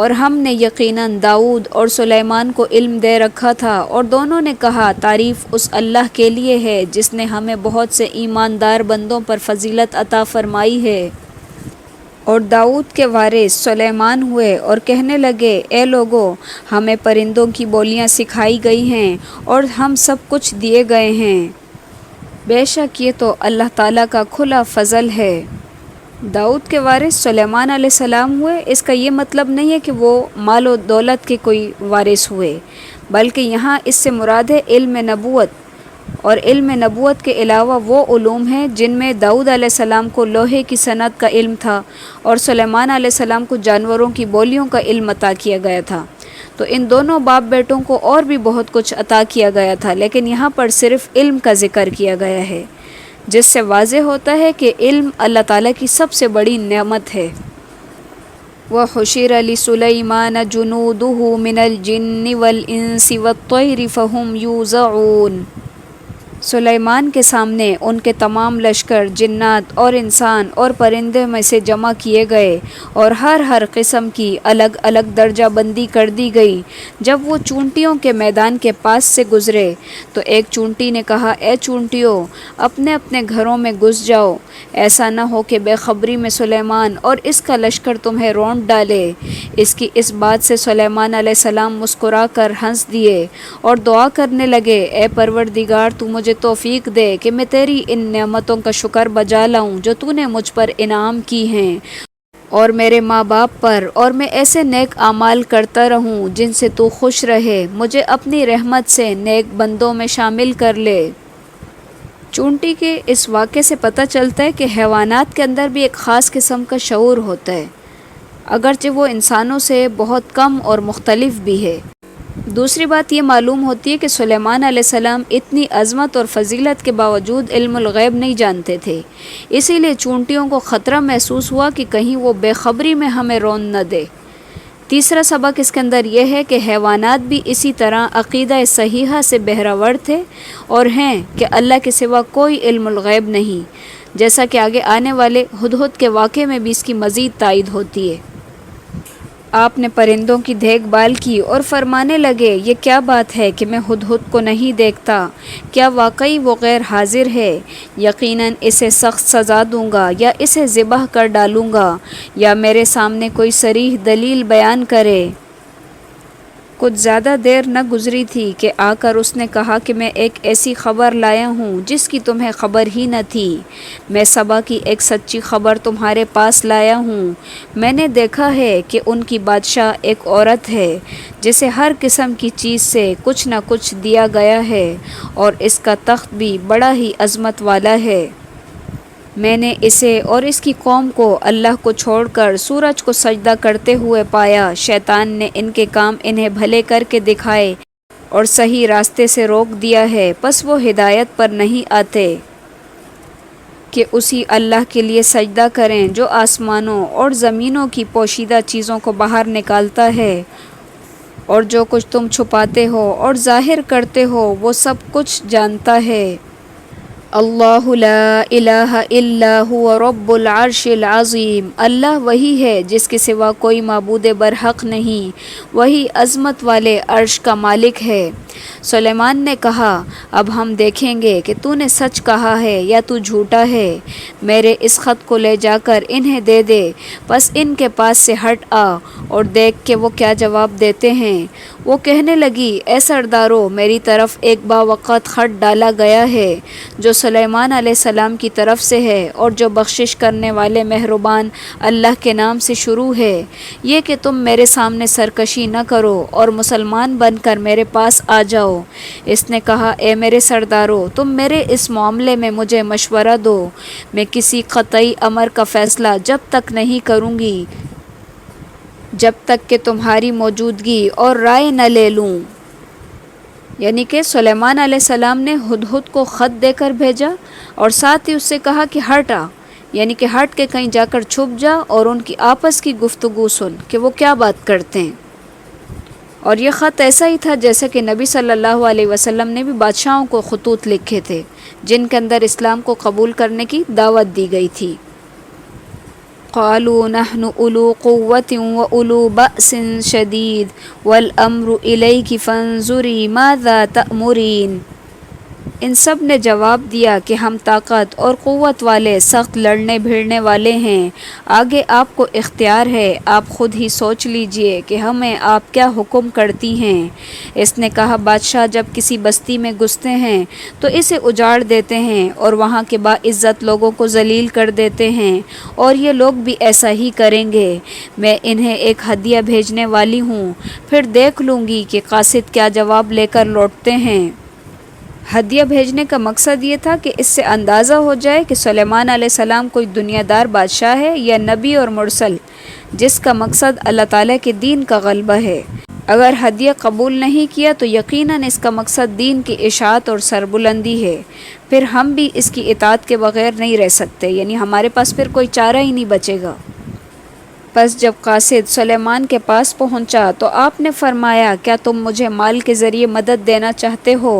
اور ہم نے یقیناً داؤد اور سلیمان کو علم دے رکھا تھا، اور دونوں نے کہا تعریف اس اللہ کے لیے ہے جس نے ہمیں بہت سے ایماندار بندوں پر فضیلت عطا فرمائی ہے۔ اور داؤد کے وارث سلیمان ہوئے اور کہنے لگے اے لوگو، ہمیں پرندوں کی بولیاں سکھائی گئی ہیں اور ہم سب کچھ دیے گئے ہیں، بے شک یہ تو اللہ تعالیٰ کا کھلا فضل ہے۔ داؤد کے وارث سلیمان علیہ السلام ہوئے، اس کا یہ مطلب نہیں ہے کہ وہ مال و دولت کے کوئی وارث ہوئے، بلکہ یہاں اس سے مراد ہے علم نبوت، اور علم نبوت کے علاوہ وہ علوم ہیں جن میں داؤد علیہ السلام کو لوہے کی صنعت کا علم تھا، اور سلیمان علیہ السلام کو جانوروں کی بولیوں کا علم عطا کیا گیا تھا۔ تو ان دونوں باپ بیٹوں کو اور بھی بہت کچھ عطا کیا گیا تھا، لیکن یہاں پر صرف علم کا ذکر کیا گیا ہے، جس سے واضح ہوتا ہے کہ علم اللہ تعالیٰ کی سب سے بڑی نعمت ہے۔ وَحُشِرَ لِسُلَيْمَانَ جُنُودُهُ مِنَ الْجِنِّ وَالْإِنسِ وَالطَّيْرِ فَهُمْ يُوزَعُونَ۔ سلیمان کے سامنے ان کے تمام لشکر جنات اور انسان اور پرندے میں سے جمع کیے گئے، اور ہر قسم کی الگ الگ درجہ بندی کر دی گئی۔ جب وہ چونٹیوں کے میدان کے پاس سے گزرے تو ایک چونٹی نے کہا اے چونٹیوں، اپنے اپنے گھروں میں گھس جاؤ، ایسا نہ ہو کہ بے خبری میں سلیمان اور اس کا لشکر تمہیں رونٹ ڈالے۔ اس کی اس بات سے سلیمان علیہ السلام مسکرا کر ہنس دیے اور دعا کرنے لگے اے پروردگار، تو مجھے توفیق دے کہ میں تیری ان نعمتوں کا شکر بجا لاؤں جو تو نے مجھ پر انعام کی ہیں، اور میرے ماں باپ پر، اور میں ایسے نیک اعمال کرتا رہوں جن سے تو خوش رہے، مجھے اپنی رحمت سے نیک بندوں میں شامل کر لے۔ چونٹی کے اس واقعے سے پتہ چلتا ہے کہ حیوانات کے اندر بھی ایک خاص قسم کا شعور ہوتا ہے، اگرچہ وہ انسانوں سے بہت کم اور مختلف بھی ہے۔ دوسری بات یہ معلوم ہوتی ہے کہ سلیمان علیہ السلام اتنی عظمت اور فضیلت کے باوجود علم الغیب نہیں جانتے تھے، اسی لیے چونٹیوں کو خطرہ محسوس ہوا کہ کہیں وہ بے خبری میں ہمیں رون نہ دے۔ تیسرا سبق اس کے اندر یہ ہے کہ حیوانات بھی اسی طرح عقیدہ صحیحہ سے بہرہ تھے اور ہیں کہ اللہ کے سوا کوئی علم الغیب نہیں، جیسا کہ آگے آنے والے ہدہد کے واقعے میں بھی اس کی مزید تائید ہوتی ہے۔ آپ نے پرندوں کی دیکھ بھال کی اور فرمانے لگے یہ کیا بات ہے کہ میں ہدہد کو نہیں دیکھتا، کیا واقعی وہ غیر حاضر ہے؟ یقیناً اسے سخت سزا دوں گا یا اسے ذبح کر ڈالوں گا یا میرے سامنے کوئی صریح دلیل بیان کرے۔ کچھ زیادہ دیر نہ گزری تھی کہ آ کر اس نے کہا کہ میں ایک ایسی خبر لایا ہوں جس کی تمہیں خبر ہی نہ تھی، میں سبا کی ایک سچی خبر تمہارے پاس لایا ہوں۔ میں نے دیکھا ہے کہ ان کی بادشاہ ایک عورت ہے جسے ہر قسم کی چیز سے کچھ نہ کچھ دیا گیا ہے، اور اس کا تخت بھی بڑا ہی عظمت والا ہے۔ میں نے اسے اور اس کی قوم کو اللہ کو چھوڑ کر سورج کو سجدہ کرتے ہوئے پایا، شیطان نے ان کے کام انہیں بھلے کر کے دکھائے اور صحیح راستے سے روک دیا ہے، پس وہ ہدایت پر نہیں آتے۔ کہ اسی اللہ کے لیے سجدہ کریں جو آسمانوں اور زمینوں کی پوشیدہ چیزوں کو باہر نکالتا ہے، اور جو کچھ تم چھپاتے ہو اور ظاہر کرتے ہو وہ سب کچھ جانتا ہے۔ اللہ لا الہ الا هو رب العرش العظیم، اللہ وہی ہے جس کے سوا کوئی معبود برحق نہیں، وہی عظمت والے عرش کا مالک ہے۔ سلیمان نے کہا، اب ہم دیکھیں گے کہ تو نے سچ کہا ہے یا تو جھوٹا ہے۔ میرے اس خط کو لے جا کر انہیں دے دے، پس ان کے پاس سے ہٹ آ اور دیکھ کہ وہ کیا جواب دیتے ہیں۔ وہ کہنے لگی، اے سردارو، میری طرف ایک باوقت خط ڈالا گیا ہے جو سلیمان علیہ السلام کی طرف سے ہے اور جو بخشش کرنے والے مہربان اللہ کے نام سے شروع ہے، یہ کہ تم میرے سامنے سرکشی نہ کرو اور مسلمان بن کر میرے پاس آ جاؤ۔ اس نے کہا، اے میرے سردارو، تم میرے اس معاملے میں مجھے مشورہ دو، میں کسی قطعی امر کا فیصلہ جب تک نہیں کروں گی جب تک کہ تمہاری موجودگی اور رائے نہ لے لوں۔ یعنی کہ سلیمان علیہ السلام نے ہدہد کو خط دے کر بھیجا اور ساتھ ہی اس سے کہا کہ ہٹ آ، یعنی کہ ہٹ کے کہیں جا کر چھپ جا اور ان کی آپس کی گفتگو سن کہ وہ کیا بات کرتے ہیں۔ اور یہ خط ایسا ہی تھا جیسے کہ نبی صلی اللہ علیہ وسلم نے بھی بادشاہوں کو خطوط لکھے تھے جن کے اندر اسلام کو قبول کرنے کی دعوت دی گئی تھی۔ قالوا نحن اولو قوة واولو بأس شدید والامر الیک فانظری ماذا تأمرین۔ ان سب نے جواب دیا کہ ہم طاقت اور قوت والے، سخت لڑنے بھیڑنے والے ہیں، آگے آپ کو اختیار ہے، آپ خود ہی سوچ لیجئے کہ ہمیں آپ کیا حکم کرتی ہیں۔ اس نے کہا، بادشاہ جب کسی بستی میں گھستے ہیں تو اسے اجاڑ دیتے ہیں اور وہاں کے باعزت لوگوں کو ذلیل کر دیتے ہیں، اور یہ لوگ بھی ایسا ہی کریں گے۔ میں انہیں ایک ہدیہ بھیجنے والی ہوں، پھر دیکھ لوں گی کہ قاصد کیا جواب لے کر لوٹتے ہیں۔ ہدیہ بھیجنے کا مقصد یہ تھا کہ اس سے اندازہ ہو جائے کہ سلیمان علیہ السلام کوئی دنیا دار بادشاہ ہے یا نبی اور مرسل جس کا مقصد اللہ تعالیٰ کے دین کا غلبہ ہے۔ اگر ہدیہ قبول نہیں کیا تو یقیناً اس کا مقصد دین کی اشاعت اور سربلندی ہے، پھر ہم بھی اس کی اطاعت کے بغیر نہیں رہ سکتے، یعنی ہمارے پاس پھر کوئی چارہ ہی نہیں بچے گا۔ پس جب قاصد سلیمان کے پاس پہنچا تو آپ نے فرمایا، کیا تم مجھے مال کے ذریعے مدد دینا چاہتے ہو؟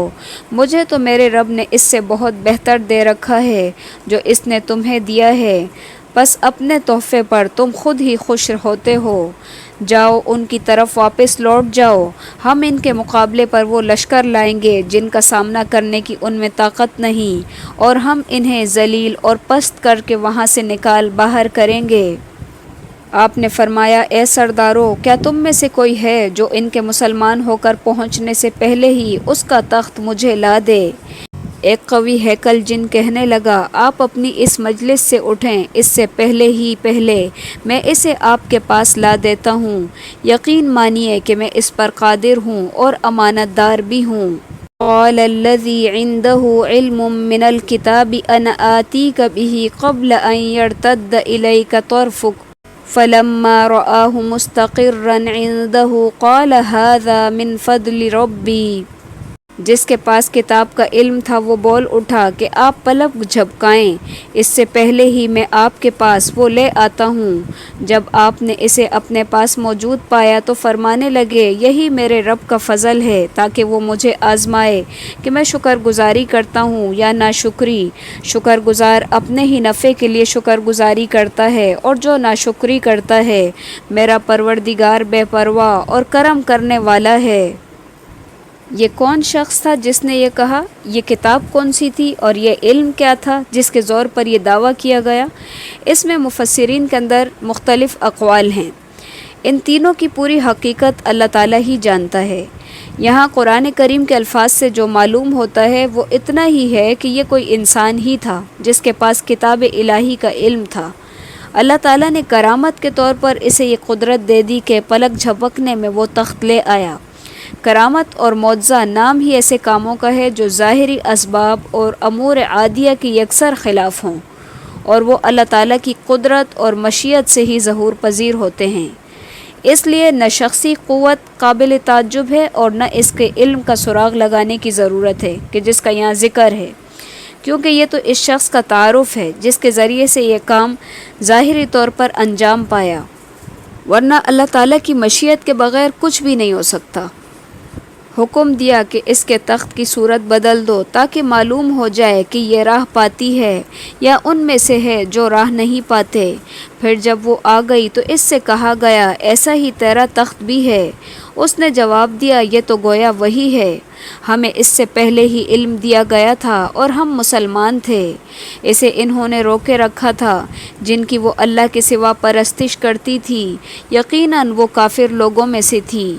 مجھے تو میرے رب نے اس سے بہت بہتر دے رکھا ہے جو اس نے تمہیں دیا ہے، بس اپنے تحفے پر تم خود ہی خوش ہوتے ہو۔ جاؤ، ان کی طرف واپس لوٹ جاؤ، ہم ان کے مقابلے پر وہ لشکر لائیں گے جن کا سامنا کرنے کی ان میں طاقت نہیں، اور ہم انہیں ذلیل اور پست کر کے وہاں سے نکال باہر کریں گے۔ آپ نے فرمایا، اے سردارو، کیا تم میں سے کوئی ہے جو ان کے مسلمان ہو کر پہنچنے سے پہلے ہی اس کا تخت مجھے لا دے؟ ایک قوی ہیکل جن کہنے لگا، آپ اپنی اس مجلس سے اٹھیں، اس سے پہلے میں اسے آپ کے پاس لا دیتا ہوں، یقین مانیے کہ میں اس پر قادر ہوں اور امانت دار بھی ہوں۔ قال الذی عنده علم من الکتاب انا آتیک به قبل ان یرتد الیک طرفک فلما رآہ مستقرا عنده قال هذا من فضل ربی۔ جس کے پاس کتاب کا علم تھا وہ بول اٹھا کہ آپ پلک جھپکائیں، اس سے پہلے ہی میں آپ کے پاس وہ لے آتا ہوں۔ جب آپ نے اسے اپنے پاس موجود پایا تو فرمانے لگے، یہی میرے رب کا فضل ہے تاکہ وہ مجھے آزمائے کہ میں شکر گزاری کرتا ہوں یا ناشکری۔ شکر گزار اپنے ہی نفع کے لیے شکر گزاری کرتا ہے، اور جو ناشکری کرتا ہے میرا پروردگار بے پرواہ اور کرم کرنے والا ہے۔ یہ کون شخص تھا جس نے یہ کہا؟ یہ کتاب کون سی تھی اور یہ علم کیا تھا جس کے زور پر یہ دعویٰ کیا گیا؟ اس میں مفسرین کے اندر مختلف اقوال ہیں، ان تینوں کی پوری حقیقت اللہ تعالیٰ ہی جانتا ہے۔ یہاں قرآن کریم کے الفاظ سے جو معلوم ہوتا ہے وہ اتنا ہی ہے کہ یہ کوئی انسان ہی تھا جس کے پاس کتاب الہی کا علم تھا۔ اللہ تعالیٰ نے کرامت کے طور پر اسے یہ قدرت دے دی کہ پلک جھپکنے میں وہ تخت لے آیا۔ کرامت اور معجزہ نام ہی ایسے کاموں کا ہے جو ظاہری اسباب اور امور عادیہ کی یکسر خلاف ہوں، اور وہ اللہ تعالیٰ کی قدرت اور مشیت سے ہی ظہور پذیر ہوتے ہیں۔ اس لیے نہ شخصی قوت قابل تعجب ہے اور نہ اس کے علم کا سراغ لگانے کی ضرورت ہے کہ جس کا یہاں ذکر ہے۔ کیونکہ یہ تو اس شخص کا تعارف ہے جس کے ذریعے سے یہ کام ظاہری طور پر انجام پایا، ورنہ اللہ تعالیٰ کی مشیت کے بغیر کچھ بھی نہیں ہو سکتا۔ حکم دیا کہ اس کے تخت کی صورت بدل دو تاکہ معلوم ہو جائے کہ یہ راہ پاتی ہے یا ان میں سے ہے جو راہ نہیں پاتے۔ پھر جب وہ آ گئی تو اس سے کہا گیا ایسا ہی تیرا تخت بھی ہے؟ اس نے جواب دیا یہ تو گویا وہی ہے، ہمیں اس سے پہلے ہی علم دیا گیا تھا اور ہم مسلمان تھے۔ اسے انہوں نے روکے رکھا تھا جن کی وہ اللہ کے سوا پرستش کرتی تھی، یقیناً وہ کافر لوگوں میں سے تھی۔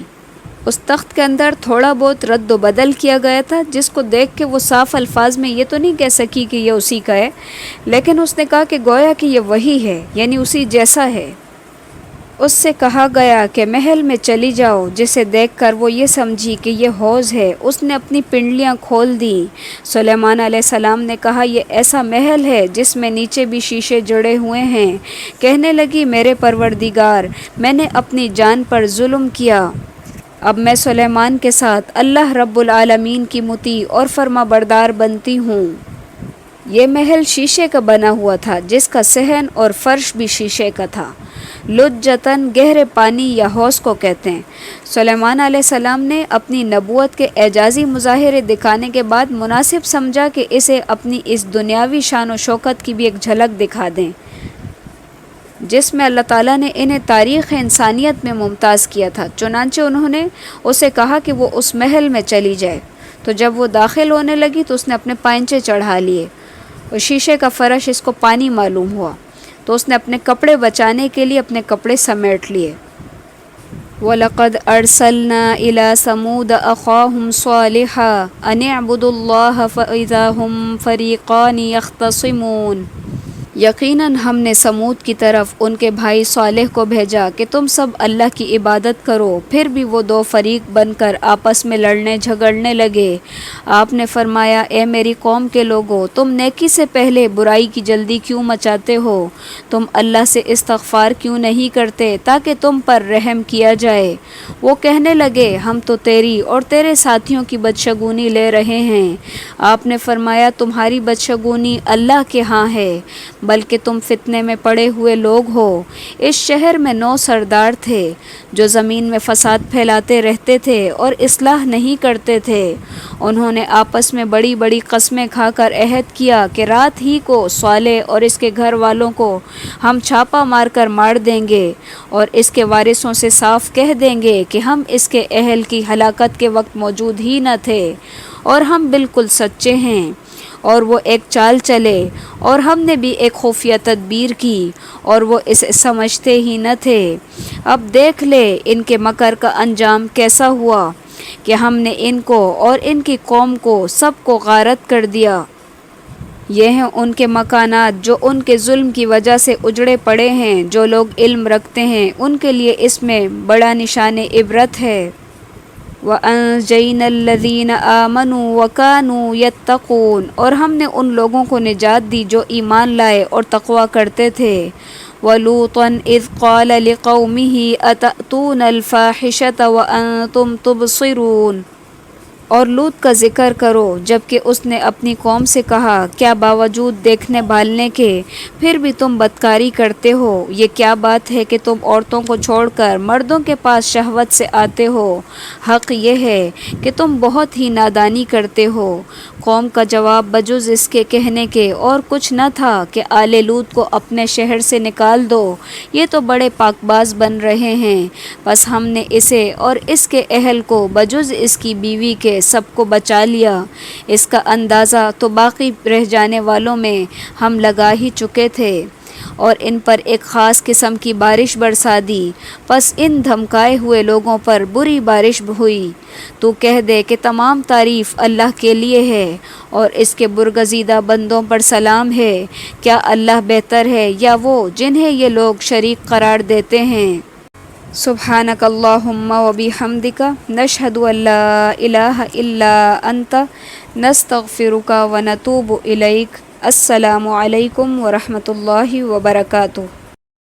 اس تخت کے اندر تھوڑا بہت رد و بدل کیا گیا تھا، جس کو دیکھ کے وہ صاف الفاظ میں یہ تو نہیں کہہ سکی کہ یہ اسی کا ہے، لیکن اس نے کہا کہ گویا کہ یہ وہی ہے، یعنی اسی جیسا ہے۔ اس سے کہا گیا کہ محل میں چلی جاؤ، جسے دیکھ کر وہ یہ سمجھی کہ یہ حوض ہے۔ اس نے اپنی پنڈلیاں کھول دیں۔ سلیمان علیہ السلام نے کہا یہ ایسا محل ہے جس میں نیچے بھی شیشے جڑے ہوئے ہیں۔ کہنے لگی میرے پروردگار، میں نے اپنی جان پر ظلم کیا، اب میں سلیمان کے ساتھ اللہ رب العالمین کی مطیع اور فرما بردار بنتی ہوں۔ یہ محل شیشے کا بنا ہوا تھا جس کا صحن اور فرش بھی شیشے کا تھا۔ لجتاً گہرے پانی یا حوض کو کہتے ہیں۔ سلیمان علیہ السلام نے اپنی نبوت کے اعجازی مظاہرے دکھانے کے بعد مناسب سمجھا کہ اسے اپنی اس دنیاوی شان و شوکت کی بھی ایک جھلک دکھا دیں جس میں اللہ تعالیٰ نے انہیں تاریخ انسانیت میں ممتاز کیا تھا۔ چنانچہ انہوں نے اسے کہا کہ وہ اس محل میں چلی جائے، تو جب وہ داخل ہونے لگی تو اس نے اپنے پائنچے چڑھا لیے اور شیشے کا فرش اس کو پانی معلوم ہوا، تو اس نے اپنے کپڑے بچانے کے لیے اپنے کپڑے سمیٹ لیے۔ وَلَقَدْ أَرْسَلْنَا إِلَى ثَمُودَ أَخَاهُمْ صَالِحًا أَنِ اعْبُدُوا اللَّهَ فَإِذَا هُمْ فَرِيقَانِ يَخْتَصِمُونَ۔ یقیناً ہم نے سمود کی طرف ان کے بھائی صالح کو بھیجا کہ تم سب اللہ کی عبادت کرو، پھر بھی وہ دو فریق بن کر آپس میں لڑنے جھگڑنے لگے۔ آپ نے فرمایا اے میری قوم کے لوگو، تم نیکی سے پہلے برائی کی جلدی کیوں مچاتے ہو؟ تم اللہ سے استغفار کیوں نہیں کرتے تاکہ تم پر رحم کیا جائے؟ وہ کہنے لگے ہم تو تیری اور تیرے ساتھیوں کی بدشگونی لے رہے ہیں۔ آپ نے فرمایا تمہاری بدشگونی اللہ کے ہاں ہے، بلکہ تم فتنے میں پڑے ہوئے لوگ ہو۔ اس شہر میں 9 سردار تھے جو زمین میں فساد پھیلاتے رہتے تھے اور اصلاح نہیں کرتے تھے۔ انہوں نے آپس میں بڑی بڑی قسمیں کھا کر عہد کیا کہ رات ہی کو صالح اور اس کے گھر والوں کو ہم چھاپا مار کر مار دیں گے اور اس کے وارثوں سے صاف کہہ دیں گے کہ ہم اس کے اہل کی ہلاکت کے وقت موجود ہی نہ تھے اور ہم بالکل سچے ہیں۔ اور وہ ایک چال چلے اور ہم نے بھی ایک خفیہ تدبیر کی اور وہ اسے سمجھتے ہی نہ تھے۔ اب دیکھ لے ان کے مکر کا انجام کیسا ہوا کہ ہم نے ان کو اور ان کی قوم کو سب کو غارت کر دیا۔ یہ ہیں ان کے مکانات جو ان کے ظلم کی وجہ سے اجڑے پڑے ہیں۔ جو لوگ علم رکھتے ہیں ان کے لیے اس میں بڑا نشان عبرت ہے۔ وَأَنجَيْنَا الَّذِينَ آمَنُوا وَكَانُوا يَتَّقُونَ، اور ہم نے ان لوگوں کو نجات دی جو ایمان لائے اور تقویٰ کرتے تھے۔ وَلُوطًا إِذْ قَالَ لِقَوْمِهِ أَتَأْتُونَ الْفَاحِشَةَ وَأَنْتُمْ تُبْصِرُونَ، اور لوط کا ذکر کرو جبکہ اس نے اپنی قوم سے کہا کیا باوجود دیکھنے بھالنے کے پھر بھی تم بدکاری کرتے ہو؟ یہ کیا بات ہے کہ تم عورتوں کو چھوڑ کر مردوں کے پاس شہوت سے آتے ہو؟ حق یہ ہے کہ تم بہت ہی نادانی کرتے ہو۔ قوم کا جواب بجز اس کے کہنے کے اور کچھ نہ تھا کہ آل لوط کو اپنے شہر سے نکال دو، یہ تو بڑے پاک باز بن رہے ہیں۔ بس ہم نے اسے اور اس کے اہل کو بجز اس کی بیوی کے سب کو بچا لیا۔ اس کا اندازہ تو باقی رہ جانے والوں میں ہم لگا ہی چکے تھے اور ان پر ایک خاص قسم کی بارش برسا دی، پس ان دھمکائے ہوئے لوگوں پر بری بارش ہوئی۔ تو کہہ دے کہ تمام تعریف اللہ کے لیے ہے اور اس کے برگزیدہ بندوں پر سلام ہے۔ کیا اللہ بہتر ہے یا وہ جنہیں یہ لوگ شریک قرار دیتے ہیں؟ سبحانک اللہم و بحمدک نشہد ان لا الہ الا انت نستغفرک و نتوب الیک۔ السلام علیکم ورحمۃ اللہ وبرکاتہ۔